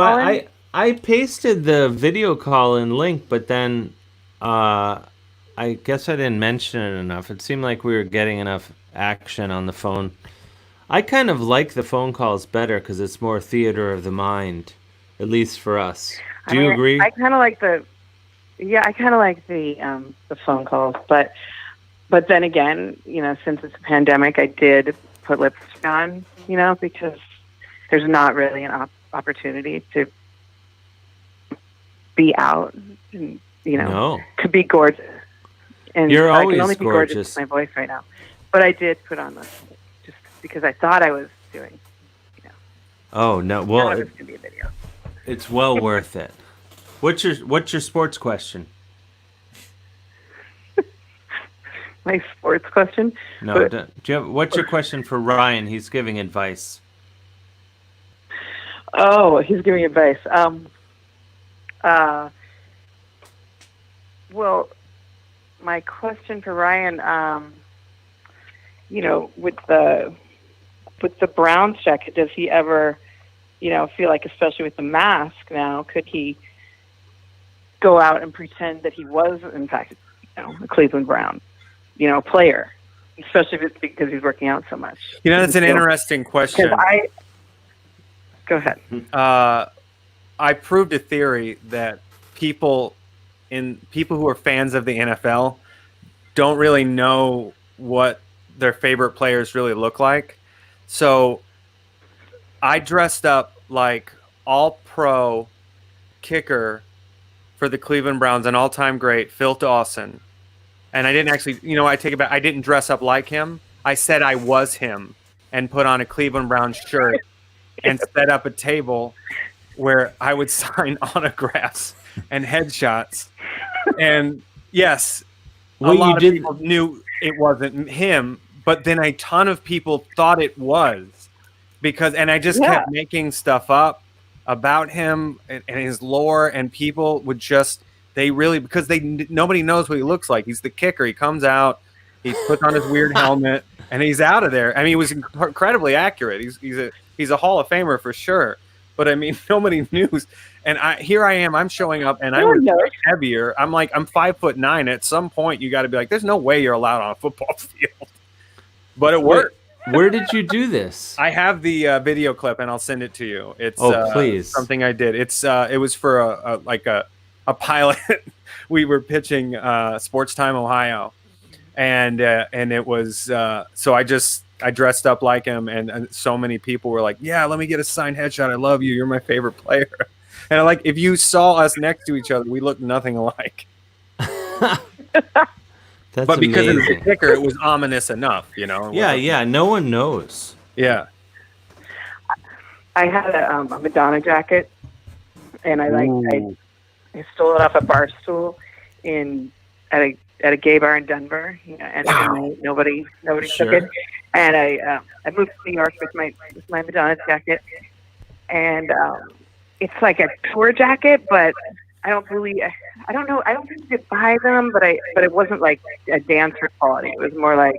I pasted the video call-in link, but then I guess I didn't mention it enough. It seemed like we were getting enough action on the phone. I kind of like the phone calls better because it's more theater of the mind, at least for us. Do you agree? I kind of like the phone calls, but then again, since it's a pandemic, I did put lipstick on, because there's not really an opportunity to be out and could be gorgeous. And You're I always can only be gorgeous with my voice right now. But I did put on this just because I thought I was doing. Oh no! Well, it was gonna be a video. It's well worth it. What's your sports question? My sports question? No. What's your question for Ryan? He's giving advice. Oh, he's giving advice. Well, my question for Ryan, with the Browns check, does he ever, feel like, especially with the mask now, could he go out and pretend that he was, in fact, a Cleveland Brown, player, especially if it's because he's working out so much? That's an interesting question. Go ahead. I proved a theory that people who are fans of the NFL don't really know what their favorite players really look like. So I dressed up like all-pro kicker for the Cleveland Browns, an all-time great, Phil Dawson. And I didn't actually, I take it back. I didn't dress up like him. I said I was him and put on a Cleveland Browns shirt and set up a table where I would sign autographs and headshots. And yes, a lot of people knew it wasn't him, but then a ton of people thought it was and I just kept making stuff up about him and his lore, and people would because nobody knows what he looks like. He's the kicker. He comes out, he puts on his weird helmet, and he's out of there. I mean, he was incredibly accurate. He's a Hall of Famer for sure. But I mean, nobody knew. And here I am. I'm showing up, and I was heavier. I'm 5'9". At some point, you got to be like, "There's no way you're allowed on a football field." But it worked. Where did you do this? I have the video clip, and I'll send it to you. It's please. Something I did. It was for a pilot. We were pitching Sports Time Ohio, and it was so I dressed up like him, and so many people were like, "Yeah, let me get a signed headshot. I love you. You're my favorite player." And if you saw us next to each other, we looked nothing alike. That's but because amazing. it was a kicker, it was ominous enough, Yeah. No one knows. Yeah. I had a Madonna jacket, and I stole it off a bar stool at a gay bar in Denver. You know, and nobody took it. And I moved to New York with my Madonna jacket, and it's like a tour jacket, but I don't know. I don't think you could buy them, but it wasn't like a dancer quality. It was more like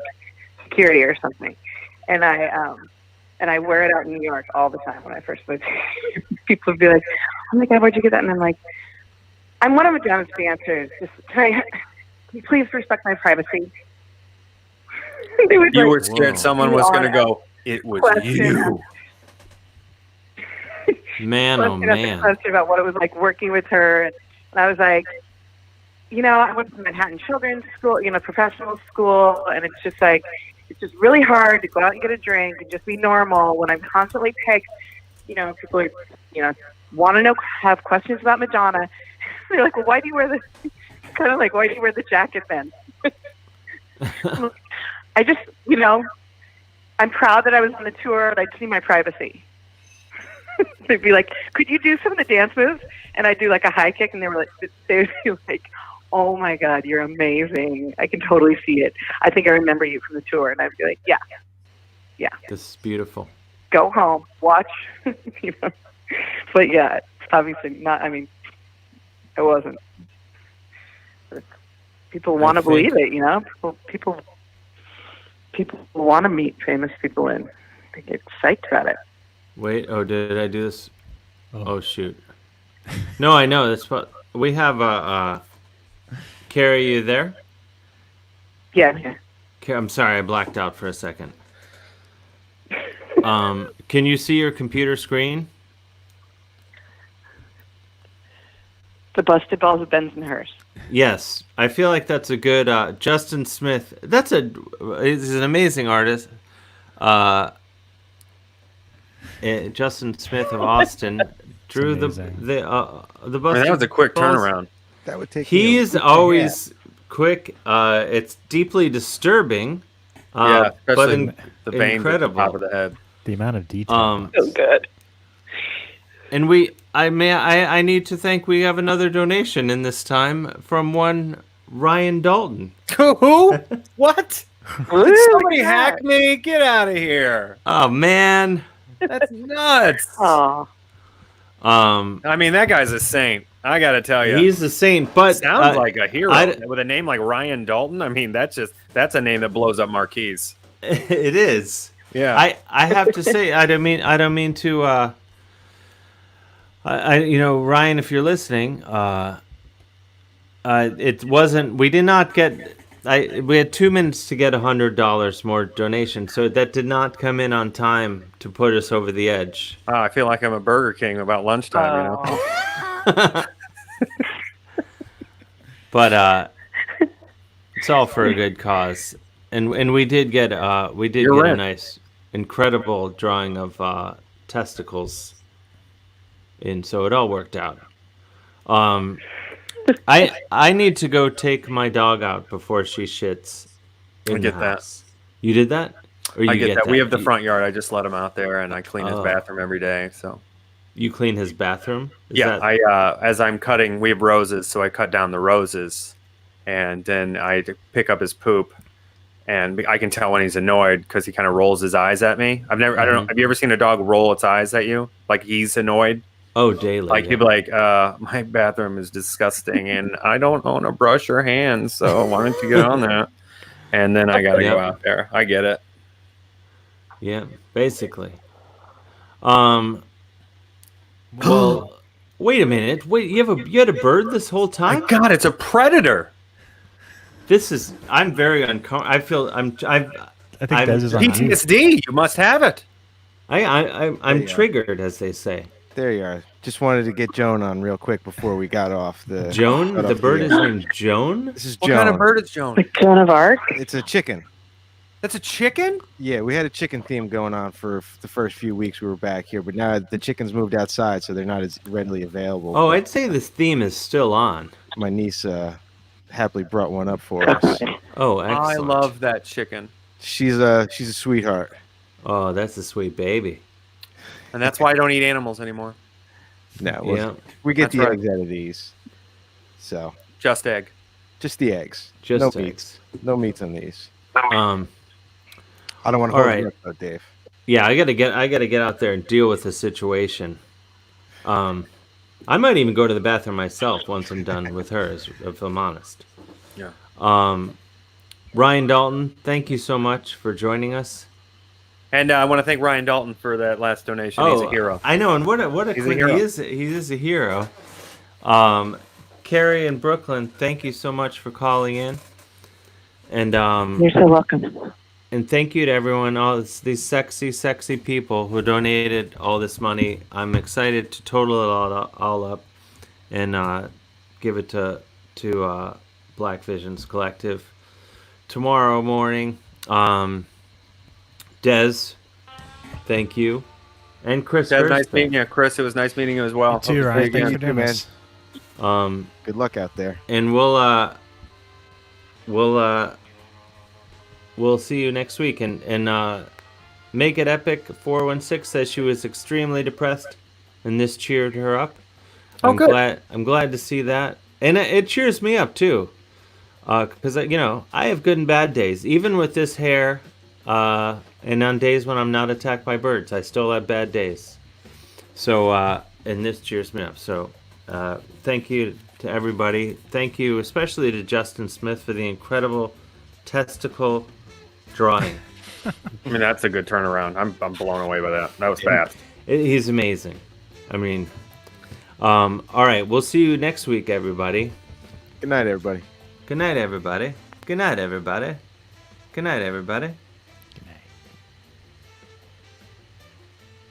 security or something. And I wear it out in New York all the time when I first moved. People would be like, "Oh my God, where'd you get that?" And I'm like, "I'm one of Madonna's dancers. Just can you please respect my privacy?" You were scared someone was going to go, "It was you." Man, oh man. Question about what it was like working with her, and I was like, I went to Manhattan Children's School, professional school, and it's just like, it's just really hard to go out and get a drink and just be normal when I'm constantly picked. People are, want to have questions about Madonna. They're like, well, why do you wear this? Kind of like, why do you wear the jacket then? I just, I'm proud that I was on the tour, and I just need my privacy. They'd be like, could you do some of the dance moves? And I'd do like a high kick, and they would be like, oh my God, you're amazing. I can totally see it. I think I remember you from the tour. And I'd be like, yeah. This is beautiful. Go home, watch, But yeah, it's obviously not, it wasn't. People want to believe it, People want to meet famous people, and they get psyched about it. Wait, did I do this? Oh shoot. No, I know. That's what we have. Carrie, you there? Yeah. I'm sorry, I blacked out for a second. Can you see your computer screen? The busted balls of Bensonhurst. Yes, I feel like that's a good Justin Smith. He's an amazing artist. Justin Smith of Austin drew the busted. That was a quick turnaround. That would take. He is always quick. It's deeply disturbing. Especially the veins incredible. At the top of the head. The amount of detail. So good. And I need to thank. We have another donation in this time from one Ryan Dalton. Who? What? Did somebody hack me? Get out of here! Oh man, that's nuts. Oh. That guy's a saint. I gotta tell you, he's a saint. But sounds like a hero with a name like Ryan Dalton. That's a name that blows up marquees. It is. Yeah. I have to say, I don't mean to. Ryan, if you're listening, it wasn't. We did not get. We had 2 minutes to get $100 more donation, so that did not come in on time to put us over the edge. I feel like I'm a Burger King about lunchtime, But it's all for a good cause, and we did get a nice, incredible drawing of testicles, and so it all worked out. I need to go take my dog out before she shits. I get that. You did that? Or I get that. We have the front yard. I just let him out there, and I clean his bathroom every day. So you clean his bathroom? As I'm cutting, we have roses, so I cut down the roses, and then I pick up his poop, and I can tell when he's annoyed because he kind of rolls his eyes at me. I don't know. Have you ever seen a dog roll its eyes at you like he's annoyed? Oh, daily. Like he'd be like, my bathroom is disgusting and I don't want to brush your hands, so why don't you get on that? And then I gotta go out there. I get it. Yeah, basically. Well, wait a minute. Wait, you had a bird this whole time? My God, it's a predator. I'm very uncomfortable. I think Des is on PTSD. You must have it. I'm triggered, as they say. There you are. Just wanted to get Joan on real quick before we got off the. Joan? The bird is named Joan? This is What Joan. kind of bird is Joan? Like Joan of Arc? It's a chicken. That's a chicken? Yeah, we had a chicken theme going on for the first few weeks we were back here, but now the chickens moved outside, so they're not as readily available. Oh, I'd say this theme is still on. My niece happily brought one up for us. Oh, excellent. I love that chicken. She's a sweetheart. Oh, that's a sweet baby. And that's why I don't eat animals anymore. No, Yeah. we get That's the right. eggs out of these. So Just egg. just the eggs. Just no eggs. meats. No meats on these. I don't want to all hold right. you up though, Dave. Yeah, I gotta get out there and deal with the situation. I might even go to the bathroom myself once I'm done with hers, if I'm honest. Yeah. Ryan Dalton, thank you so much for joining us. And I want to thank Ryan Dalton for that last donation. He's a hero. I know, and what a He's quick, a hero. he is a hero. Carrie in Brooklyn, thank you so much for calling in. And You're so welcome. And thank you to everyone, these sexy people who donated all this money. I'm excited to total it all up and give it to Black Visions Collective tomorrow morning. Des, thank you, and Chris. Des, nice meeting you, Chris. It was nice meeting you as well. You too, Ryan. Thank you, too, man. Good luck out there. And we'll see you next week. And Make It Epic 416 says she was extremely depressed, and this cheered her up. I'm glad to see that, and it cheers me up too, because I have good and bad days. Even with this hair, and on days when I'm not attacked by birds, I still have bad days. So and this cheers me up. So thank you to everybody. Thank you especially to Justin Smith for the incredible testicle drawing. I mean, that's a good turnaround. I'm blown away by that. That was fast. He's amazing. I mean, all right. We'll see you next week, everybody. Good night, everybody. Good night, everybody. Good night, everybody. Good night, everybody.